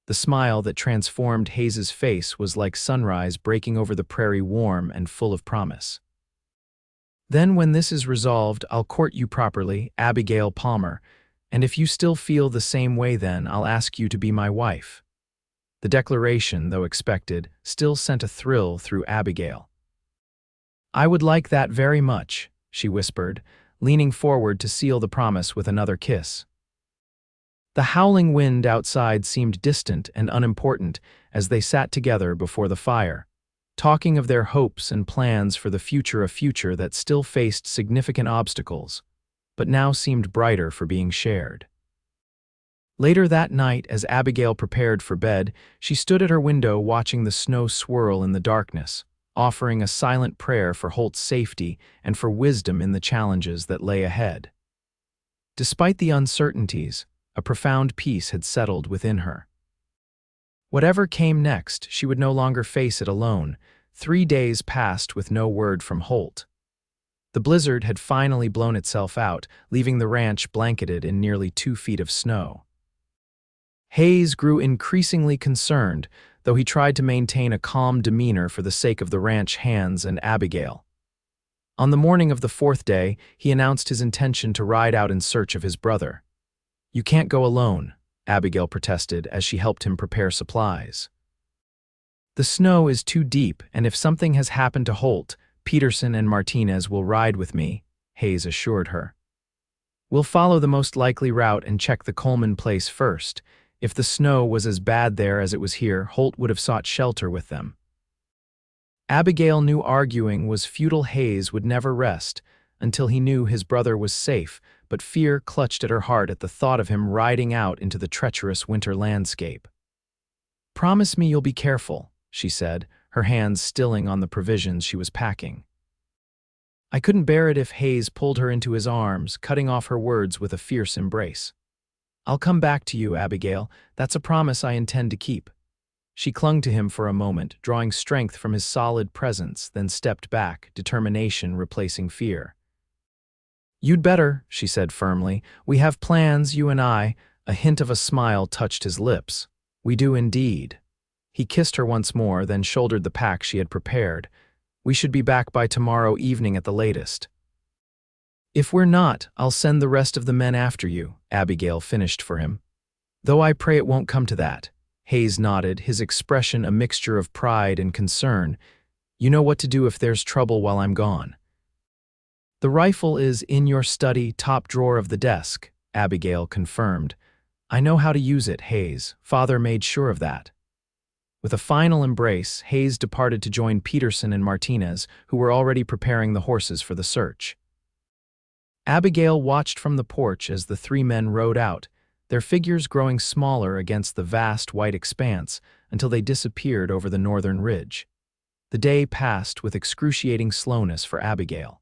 The smile that transformed Hayes's face was like sunrise breaking over the prairie, warm and full of promise. Then when this is resolved, I'll court you properly, Abigail Palmer, and if you still feel the same way then, I'll ask you to be my wife. The declaration, though expected, still sent a thrill through Abigail. I would like that very much, she whispered, leaning forward to seal the promise with another kiss. The howling wind outside seemed distant and unimportant as they sat together before the fire, talking of their hopes and plans for the future, a future that still faced significant obstacles, but now seemed brighter for being shared. Later that night, as Abigail prepared for bed, she stood at her window watching the snow swirl in the darkness, offering a silent prayer for Holt's safety and for wisdom in the challenges that lay ahead. Despite the uncertainties, a profound peace had settled within her. Whatever came next, she would no longer face it alone. 3 days passed with no word from Holt. The blizzard had finally blown itself out, leaving the ranch blanketed in nearly 2 feet of snow. Hayes grew increasingly concerned, though he tried to maintain a calm demeanor for the sake of the ranch hands and Abigail. On the morning of the 4th day, he announced his intention to ride out in search of his brother. "You can't go alone," Abigail protested as she helped him prepare supplies. "The snow is too deep, and if something has happened to Holt, Peterson and Martinez will ride with me," Hayes assured her. "We'll follow the most likely route and check the Coleman place first. If the snow was as bad there as it was here, Holt would have sought shelter with them." Abigail knew arguing was futile. Hayes would never rest until he knew his brother was safe, but fear clutched at her heart at the thought of him riding out into the treacherous winter landscape. "Promise me you'll be careful," she said, her hands stilling on the provisions she was packing. I couldn't bear it if Hayes pulled her into his arms, cutting off her words with a fierce embrace. "I'll come back to you, Abigail. That's a promise I intend to keep." She clung to him for a moment, drawing strength from his solid presence, then stepped back, determination replacing fear. "You'd better," she said firmly. "We have plans, you and I." A hint of a smile touched his lips. "We do indeed." He kissed her once more, then shouldered the pack she had prepared. "We should be back by tomorrow evening at the latest." "If we're not, I'll send the rest of the men after you," Abigail finished for him. "Though I pray it won't come to that." Hayes nodded, his expression a mixture of pride and concern. "You know what to do if there's trouble while I'm gone." "The rifle is in your study, top drawer of the desk," Abigail confirmed. "I know how to use it, Hayes. Father made sure of that." With a final embrace, Hayes departed to join Peterson and Martinez, who were already preparing the horses for the search. Abigail watched from the porch as the 3 men rode out, their figures growing smaller against the vast white expanse until they disappeared over the northern ridge. The day passed with excruciating slowness for Abigail.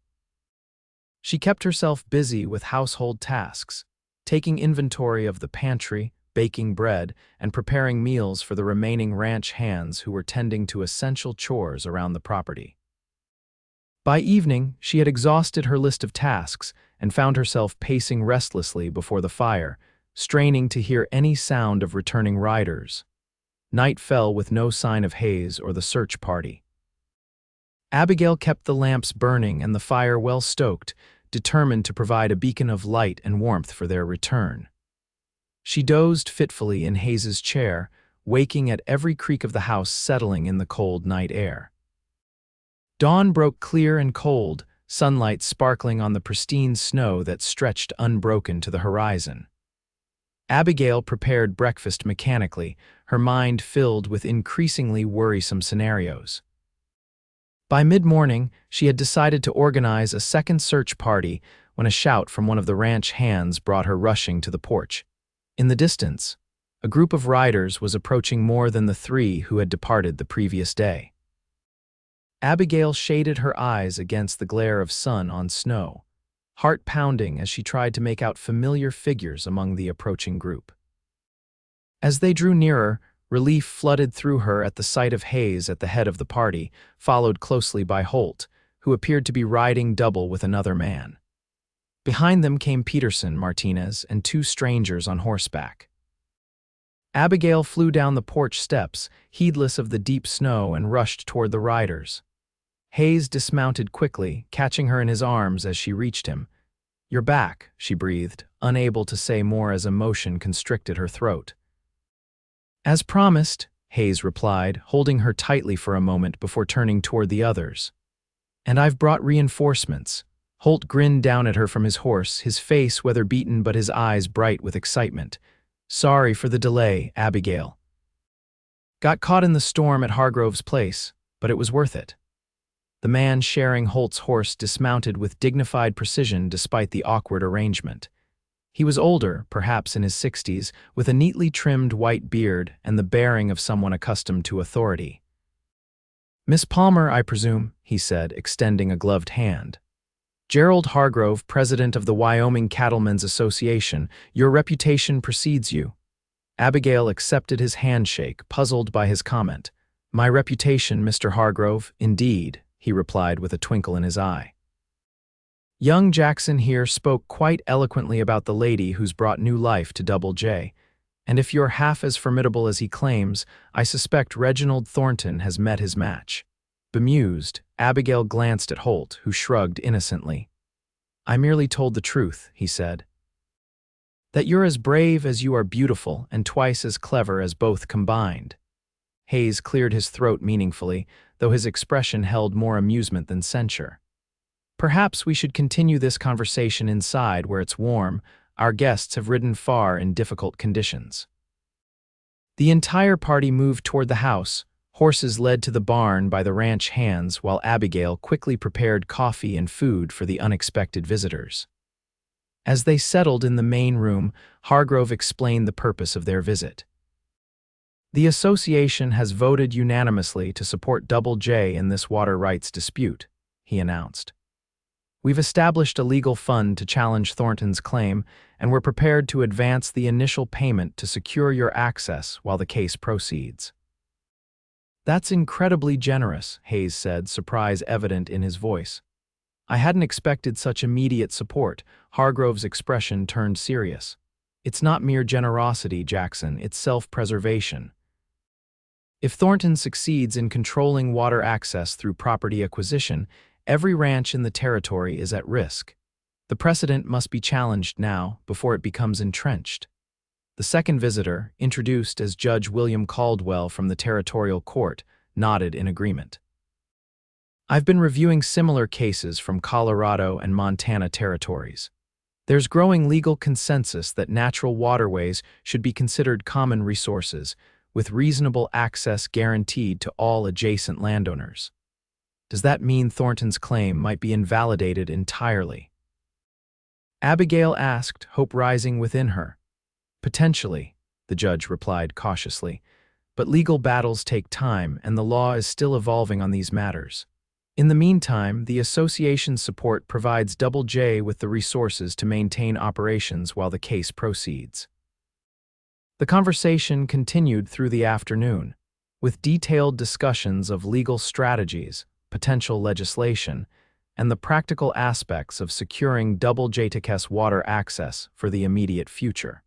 She kept herself busy with household tasks, taking inventory of the pantry, baking bread, and preparing meals for the remaining ranch hands who were tending to essential chores around the property. By evening, she had exhausted her list of tasks and found herself pacing restlessly before the fire, straining to hear any sound of returning riders. Night fell with no sign of Hayes or the search party. Abigail kept the lamps burning and the fire well stoked, determined to provide a beacon of light and warmth for their return. She dozed fitfully in Hayes's chair, waking at every creak of the house settling in the cold night air. Dawn broke clear and cold, sunlight sparkling on the pristine snow that stretched unbroken to the horizon. Abigail prepared breakfast mechanically, her mind filled with increasingly worrisome scenarios. By mid-morning, she had decided to organize a second search party when a shout from one of the ranch hands brought her rushing to the porch. In the distance, a group of riders was approaching more than the 3 who had departed the previous day. Abigail shaded her eyes against the glare of sun on snow, heart pounding as she tried to make out familiar figures among the approaching group. As they drew nearer, relief flooded through her at the sight of Hayes at the head of the party, followed closely by Holt, who appeared to be riding double with another man. Behind them came Peterson, Martinez, and 2 strangers on horseback. Abigail flew down the porch steps, heedless of the deep snow, and rushed toward the riders. Hayes dismounted quickly, catching her in his arms as she reached him. "You're back," she breathed, unable to say more as emotion constricted her throat. "As promised," Hayes replied, holding her tightly for a moment before turning toward the others. "And I've brought reinforcements." Holt grinned down at her from his horse, his face weather-beaten but his eyes bright with excitement. "Sorry for the delay, Abigail. Got caught in the storm at Hargrove's place, but it was worth it." The man sharing Holt's horse dismounted with dignified precision despite the awkward arrangement. He was older, perhaps in his 60s, with a neatly trimmed white beard and the bearing of someone accustomed to authority. Miss Palmer, I presume, he said, extending a gloved hand. Gerald Hargrove, president of the Wyoming Cattlemen's Association, your reputation precedes you. Abigail accepted his handshake, puzzled by his comment. My reputation, Mr. Hargrove, indeed, he replied with a twinkle in his eye. Young Jackson here spoke quite eloquently about the lady who's brought new life to Double J, and if you're half as formidable as he claims, I suspect Reginald Thornton has met his match. Bemused, Abigail glanced at Holt, who shrugged innocently. I merely told the truth, he said. That you're as brave as you are beautiful and twice as clever as both combined. Hayes cleared his throat meaningfully, though his expression held more amusement than censure. Perhaps we should continue this conversation inside where it's warm. Our guests have ridden far in difficult conditions. The entire party moved toward the house. Horses led to the barn by the ranch hands while Abigail quickly prepared coffee and food for the unexpected visitors. As they settled in the main room, Hargrove explained the purpose of their visit. The association has voted unanimously to support Double J in this water rights dispute, he announced. We've established a legal fund to challenge Thornton's claim, and we're prepared to advance the initial payment to secure your access while the case proceeds. That's incredibly generous, Hayes said, surprise evident in his voice. I hadn't expected such immediate support. Hargrove's expression turned serious. It's not mere generosity, Jackson, it's self-preservation. If Thornton succeeds in controlling water access through property acquisition, every ranch in the territory is at risk. The precedent must be challenged now before it becomes entrenched. The second visitor, introduced as Judge William Caldwell from the territorial court, nodded in agreement. I've been reviewing similar cases from Colorado and Montana territories. There's growing legal consensus that natural waterways should be considered common resources, with reasonable access guaranteed to all adjacent landowners. Does that mean Thornton's claim might be invalidated entirely? Abigail asked, hope rising within her. Potentially, the judge replied cautiously, but legal battles take time and the law is still evolving on these matters. In the meantime, the association's support provides Double J with the resources to maintain operations while the case proceeds. The conversation continued through the afternoon, with detailed discussions of legal strategies, potential legislation, and the practical aspects of securing Double J-TK's water access for the immediate future.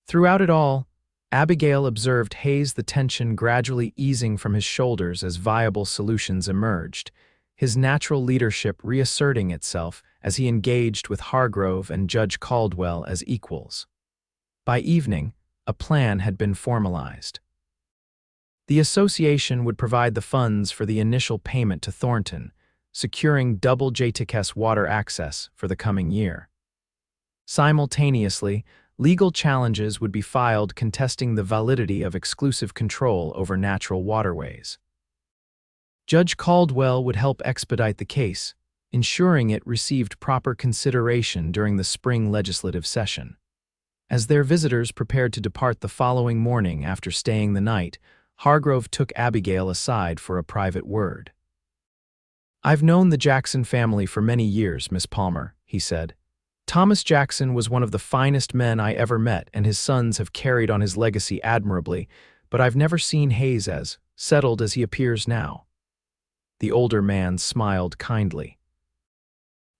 Throughout it all, Abigail observed Hayes, the tension gradually easing from his shoulders as viable solutions emerged, his natural leadership reasserting itself as he engaged with Hargrove and Judge Caldwell as equals. By evening, a plan had been formalized. The association would provide the funds for the initial payment to Thornton, securing Double J-TK's water access for the coming year. Simultaneously, legal challenges would be filed contesting the validity of exclusive control over natural waterways. Judge Caldwell would help expedite the case, ensuring it received proper consideration during the spring legislative session. As their visitors prepared to depart the following morning after staying the night, Hargrove took Abigail aside for a private word. I've known the Jackson family for many years, Miss Palmer, he said. Thomas Jackson was one of the finest men I ever met, and his sons have carried on his legacy admirably, but I've never seen Hayes as settled as he appears now. The older man smiled kindly.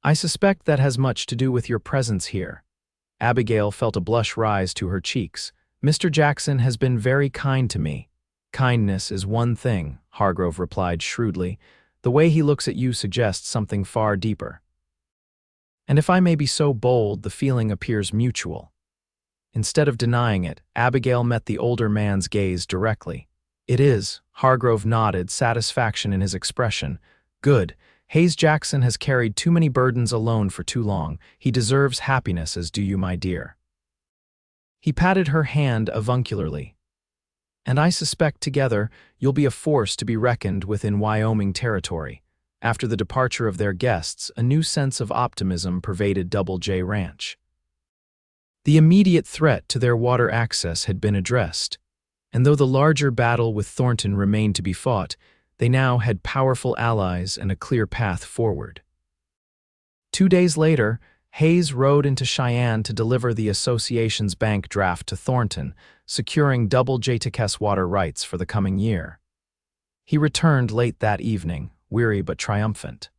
I suspect that has much to do with your presence here. Abigail felt a blush rise to her cheeks. Mr. Jackson has been very kind to me. Kindness is one thing, Hargrove replied shrewdly. The way he looks at you suggests something far deeper. And if I may be so bold, the feeling appears mutual. Instead of denying it, Abigail met the older man's gaze directly. It is, Hargrove nodded, satisfaction in his expression. Good. Hayes Jackson has carried too many burdens alone for too long. He deserves happiness, as do you, my dear. He patted her hand avuncularly. And I suspect together you'll be a force to be reckoned with in Wyoming Territory. After the departure of their guests, a new sense of optimism pervaded Double J Ranch. The immediate threat to their water access had been addressed, and though the larger battle with Thornton remained to be fought, They now had powerful allies and a clear path forward. 2 days later, Hayes rode into Cheyenne to deliver the association's bank draft to Thornton, securing double Jayticus water rights for the coming year. He returned late that evening, weary but triumphant.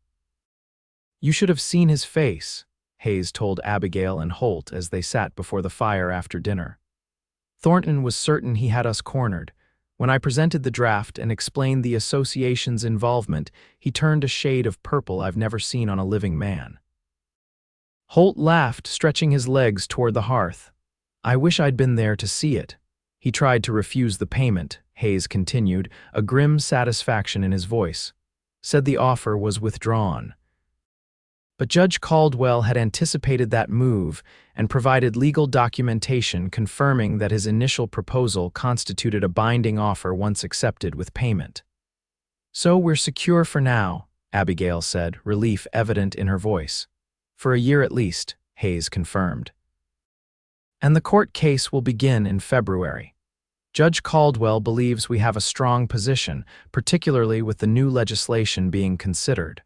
"You should have seen his face," Hayes told Abigail and Holt as they sat before the fire after dinner. "Thornton was certain he had us cornered. When I presented the draft and explained the association's involvement, he turned a shade of purple I've never seen on a living man." Holt laughed, stretching his legs toward the hearth. "I wish I'd been there to see it." He tried to refuse the payment, Hayes continued, a grim satisfaction in his voice. Said the offer was withdrawn. But Judge Caldwell had anticipated that move and provided legal documentation confirming that his initial proposal constituted a binding offer once accepted with payment. "So we're secure for now," Abigail said, relief evident in her voice. "For a year at least," Hayes confirmed. "And the court case will begin in February. Judge Caldwell believes we have a strong position, particularly with the new legislation being considered."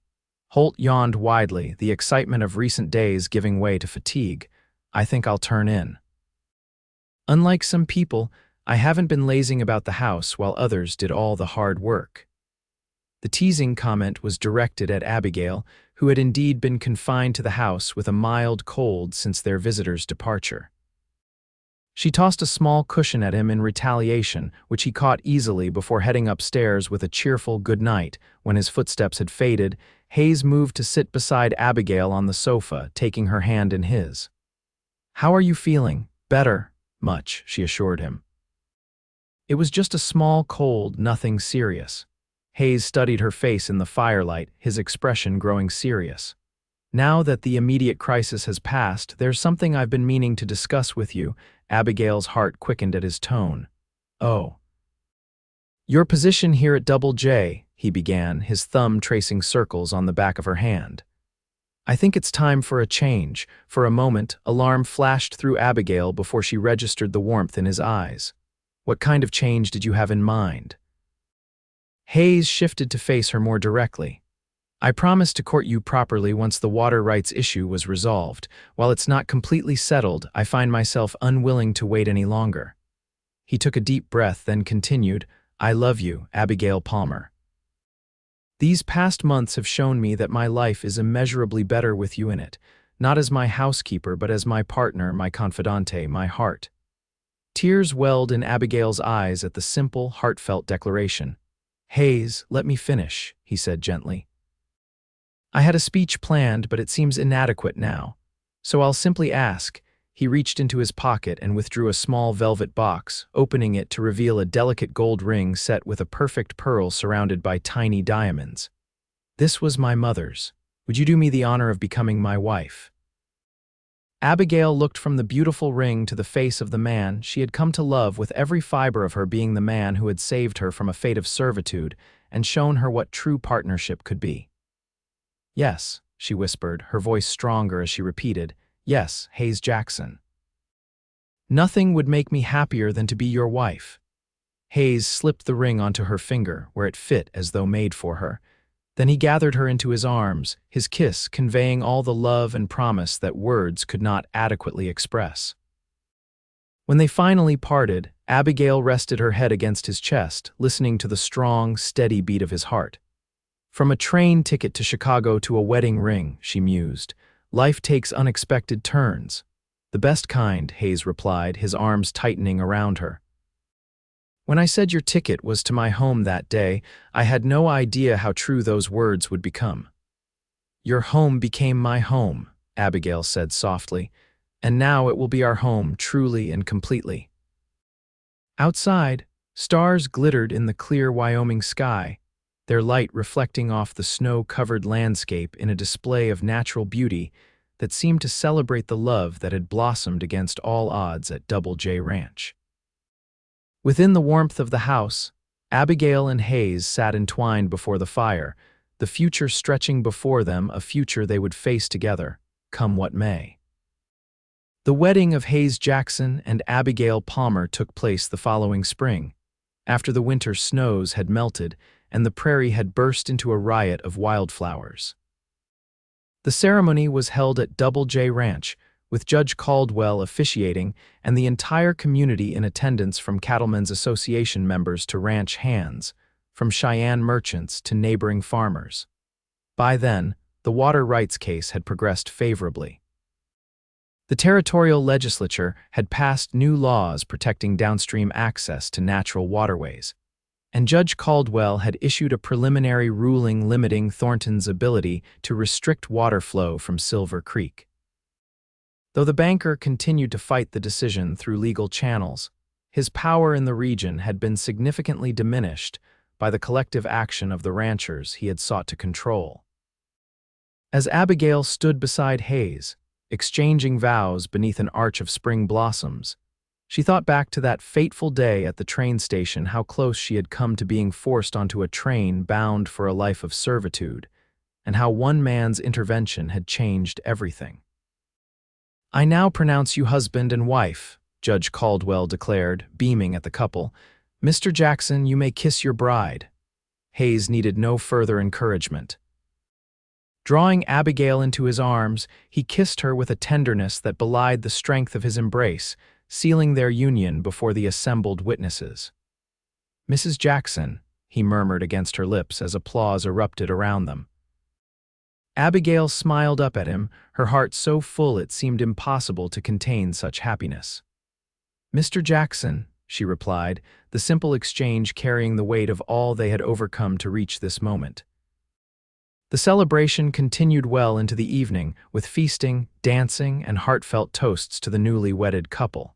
Holt yawned widely, the excitement of recent days giving way to fatigue. "I think I'll turn in. Unlike some people, I haven't been lazing about the house while others did all the hard work." The teasing comment was directed at Abigail, who had indeed been confined to the house with a mild cold since their visitor's departure. She tossed a small cushion at him in retaliation, which he caught easily before heading upstairs with a cheerful good night. When his footsteps had faded, Hayes moved to sit beside Abigail on the sofa, taking her hand in his. "How are you feeling?" "Better, much," she assured him. "It was just a small cold, nothing serious." Hayes studied her face in the firelight, his expression growing serious. "Now that the immediate crisis has passed, there's something I've been meaning to discuss with you." Abigail's heart quickened at his tone. "Oh. Your position here at Double J," he began, his thumb tracing circles on the back of her hand. "I think it's time for a change." For a moment, alarm flashed through Abigail before she registered the warmth in his eyes. "What kind of change did you have in mind?" Hayes shifted to face her more directly. "I promised to court you properly once the water rights issue was resolved. While it's not completely settled, I find myself unwilling to wait any longer." He took a deep breath, then continued, "I love you, Abigail Palmer. These past months have shown me that my life is immeasurably better with you in it, not as my housekeeper but as my partner, my confidante, my heart." Tears welled in Abigail's eyes at the simple, heartfelt declaration. "Hayes, let me finish," he said gently. "I had a speech planned, but it seems inadequate now. So I'll simply ask." He reached into his pocket and withdrew a small velvet box, opening it to reveal a delicate gold ring set with a perfect pearl surrounded by tiny diamonds. "This was my mother's. Would you do me the honor of becoming my wife?" Abigail looked from the beautiful ring to the face of the man she had come to love, with every fiber of her being the man who had saved her from a fate of servitude and shown her what true partnership could be. "Yes," she whispered, her voice stronger as she repeated, "Yes, Hayes Jackson. Nothing would make me happier than to be your wife." Hayes slipped the ring onto her finger, where it fit as though made for her. Then he gathered her into his arms, his kiss conveying all the love and promise that words could not adequately express. When they finally parted, Abigail rested her head against his chest, listening to the strong, steady beat of his heart. "From a train ticket to Chicago to a wedding ring," she mused. "Life takes unexpected turns." "The best kind," Hayes replied, his arms tightening around her. "When I said your ticket was to my home that day, I had no idea how true those words would become." "Your home became my home," Abigail said softly, "and now it will be our home truly and completely." Outside, stars glittered in the clear Wyoming sky, their light reflecting off the snow-covered landscape in a display of natural beauty that seemed to celebrate the love that had blossomed against all odds at Double J Ranch. Within the warmth of the house, Abigail and Hayes sat entwined before the fire, the future stretching before them, a future they would face together, come what may. The wedding of Hayes Jackson and Abigail Palmer took place the following spring, after the winter snows had melted and the prairie had burst into a riot of wildflowers. The ceremony was held at Double J Ranch, with Judge Caldwell officiating and the entire community in attendance, from Cattlemen's Association members to ranch hands, from Cheyenne merchants to neighboring farmers. By then, the water rights case had progressed favorably. The territorial legislature had passed new laws protecting downstream access to natural waterways, and Judge Caldwell had issued a preliminary ruling limiting Thornton's ability to restrict water flow from Silver Creek. Though the banker continued to fight the decision through legal channels, his power in the region had been significantly diminished by the collective action of the ranchers he had sought to control. As Abigail stood beside Hayes, exchanging vows beneath an arch of spring blossoms, she thought back to that fateful day at the train station, how close she had come to being forced onto a train bound for a life of servitude, and how one man's intervention had changed everything. "I now pronounce you husband and wife," Judge Caldwell declared, beaming at the couple. "Mr. Jackson, you may kiss your bride." Hayes needed no further encouragement. Drawing Abigail into his arms, he kissed her with a tenderness that belied the strength of his embrace, sealing their union before the assembled witnesses. "Mrs. Jackson," he murmured against her lips as applause erupted around them. Abigail smiled up at him, her heart so full it seemed impossible to contain such happiness. "Mr. Jackson," she replied, the simple exchange carrying the weight of all they had overcome to reach this moment. The celebration continued well into the evening, with feasting, dancing, and heartfelt toasts to the newly wedded couple.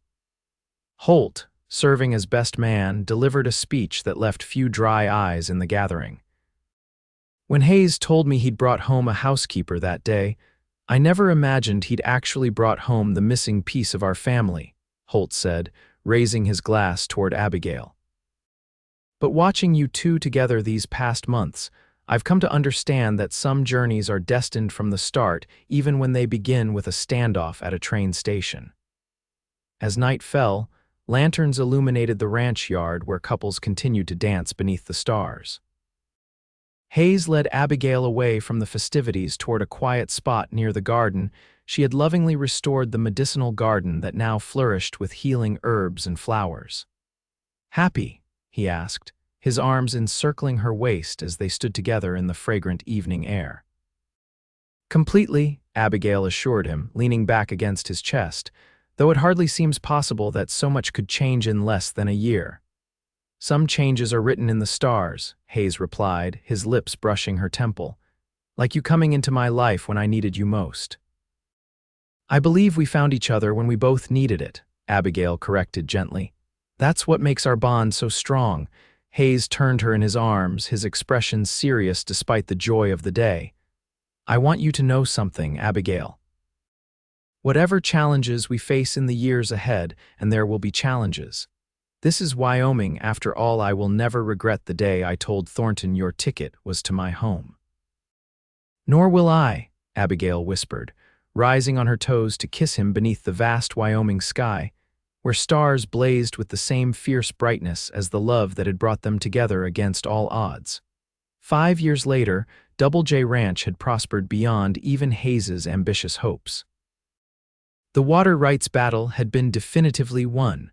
Holt, serving as best man, delivered a speech that left few dry eyes in the gathering. "When Hayes told me he'd brought home a housekeeper that day, I never imagined he'd actually brought home the missing piece of our family," Holt said, raising his glass toward Abigail. "But watching you two together these past months, I've come to understand that some journeys are destined from the start, even when they begin with a standoff at a train station." As night fell, lanterns illuminated the ranch yard where couples continued to dance beneath the stars. Hayes led Abigail away from the festivities toward a quiet spot near the garden. She had lovingly restored the medicinal garden that now flourished with healing herbs and flowers. "Happy?" he asked, his arms encircling her waist as they stood together in the fragrant evening air. "Completely," Abigail assured him, leaning back against his chest, though it hardly seems possible that so much could change in less than a year. "Some changes are written in the stars," Hayes replied, his lips brushing her temple. "Like you coming into my life when I needed you most." "I believe we found each other when we both needed it," Abigail corrected gently. "That's what makes our bond so strong." Hayes turned her in his arms, his expression serious despite the joy of the day. "I want you to know something, Abigail. Whatever challenges we face in the years ahead, and there will be challenges, this is Wyoming. After all, I will never regret the day I told Thornton your ticket was to my home." "Nor will I," Abigail whispered, rising on her toes to kiss him beneath the vast Wyoming sky, where stars blazed with the same fierce brightness as the love that had brought them together against all odds. 5 years later, Double J Ranch had prospered beyond even Hayes's ambitious hopes. The water rights battle had been definitively won,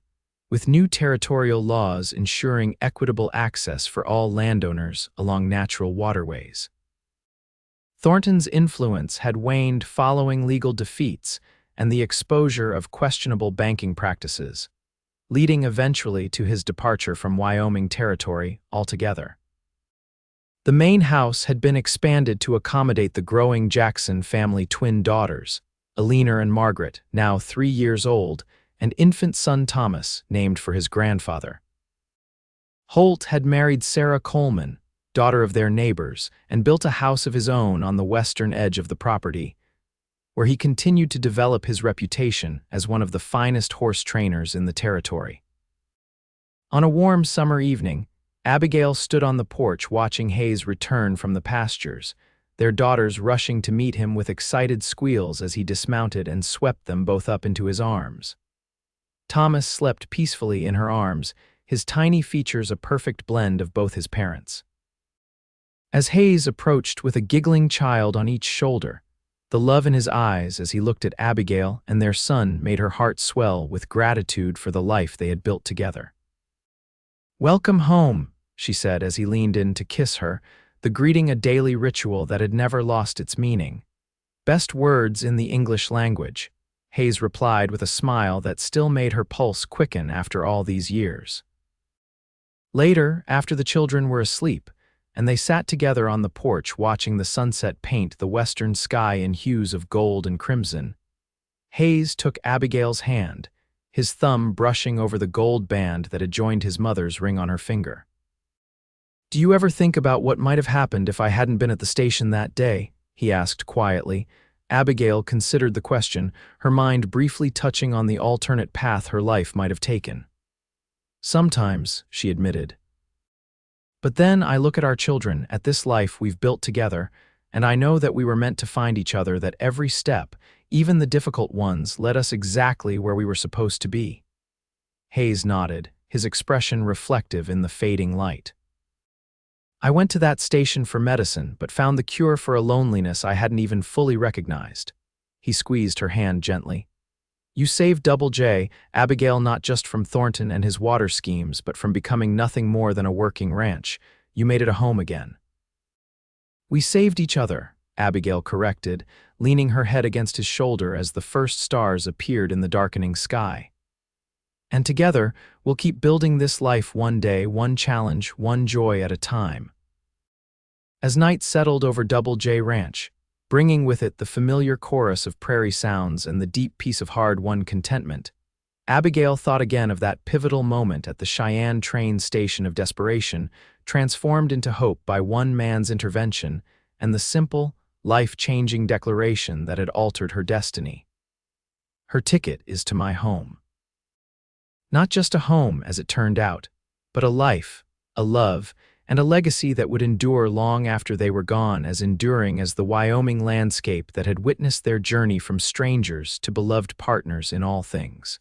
with new territorial laws ensuring equitable access for all landowners along natural waterways. Thornton's influence had waned following legal defeats and the exposure of questionable banking practices, leading eventually to his departure from Wyoming Territory altogether. The main house had been expanded to accommodate the growing Jackson family twin daughters, Alina and Margaret, now 3 years old, and infant son Thomas, named for his grandfather. Holt had married Sarah Coleman, daughter of their neighbors, and built a house of his own on the western edge of the property, where he continued to develop his reputation as one of the finest horse trainers in the territory. On a warm summer evening, Abigail stood on the porch watching Hayes return from the pastures, their daughters rushing to meet him with excited squeals as he dismounted and swept them both up into his arms. Thomas slept peacefully in her arms, his tiny features a perfect blend of both his parents. As Hayes approached with a giggling child on each shoulder, the love in his eyes as he looked at Abigail and their son made her heart swell with gratitude for the life they had built together. "Welcome home," she said as he leaned in to kiss her, the greeting a daily ritual that had never lost its meaning. "Best words in the English language," Hayes replied with a smile that still made her pulse quicken after all these years. Later, after the children were asleep, and they sat together on the porch watching the sunset paint the western sky in hues of gold and crimson, Hayes took Abigail's hand, his thumb brushing over the gold band that had joined his mother's ring on her finger. "Do you ever think about what might have happened if I hadn't been at the station that day?" he asked quietly. Abigail considered the question, her mind briefly touching on the alternate path her life might have taken. "Sometimes," she admitted. "But then I look at our children, at this life we've built together, and I know that we were meant to find each other, that every step, even the difficult ones, led us exactly where we were supposed to be." Hayes nodded, his expression reflective in the fading light. "I went to that station for medicine, but found the cure for a loneliness I hadn't even fully recognized." He squeezed her hand gently. "You saved Double J, Abigail, not just from Thornton and his water schemes, but from becoming nothing more than a working ranch. You made it a home again." "We saved each other," Abigail corrected, leaning her head against his shoulder as the first stars appeared in the darkening sky. "And together, we'll keep building this life one day, one challenge, one joy at a time." As night settled over Double J Ranch, bringing with it the familiar chorus of prairie sounds and the deep peace of hard-won contentment, Abigail thought again of that pivotal moment at the Cheyenne train station of desperation, transformed into hope by one man's intervention, and the simple, life-changing declaration that had altered her destiny. "Her ticket is to my home." Not just a home, as it turned out, but a life, a love, and a legacy that would endure long after they were gone, as enduring as the Wyoming landscape that had witnessed their journey from strangers to beloved partners in all things.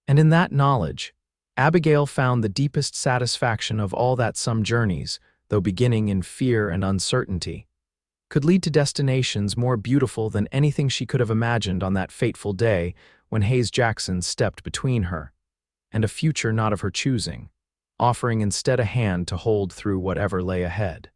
And in that knowledge, Abigail found the deepest satisfaction of all, that some journeys, though beginning in fear and uncertainty, could lead to destinations more beautiful than anything she could have imagined on that fateful day when Hayes Jackson stepped between her and a future not of her choosing, offering instead a hand to hold through whatever lay ahead.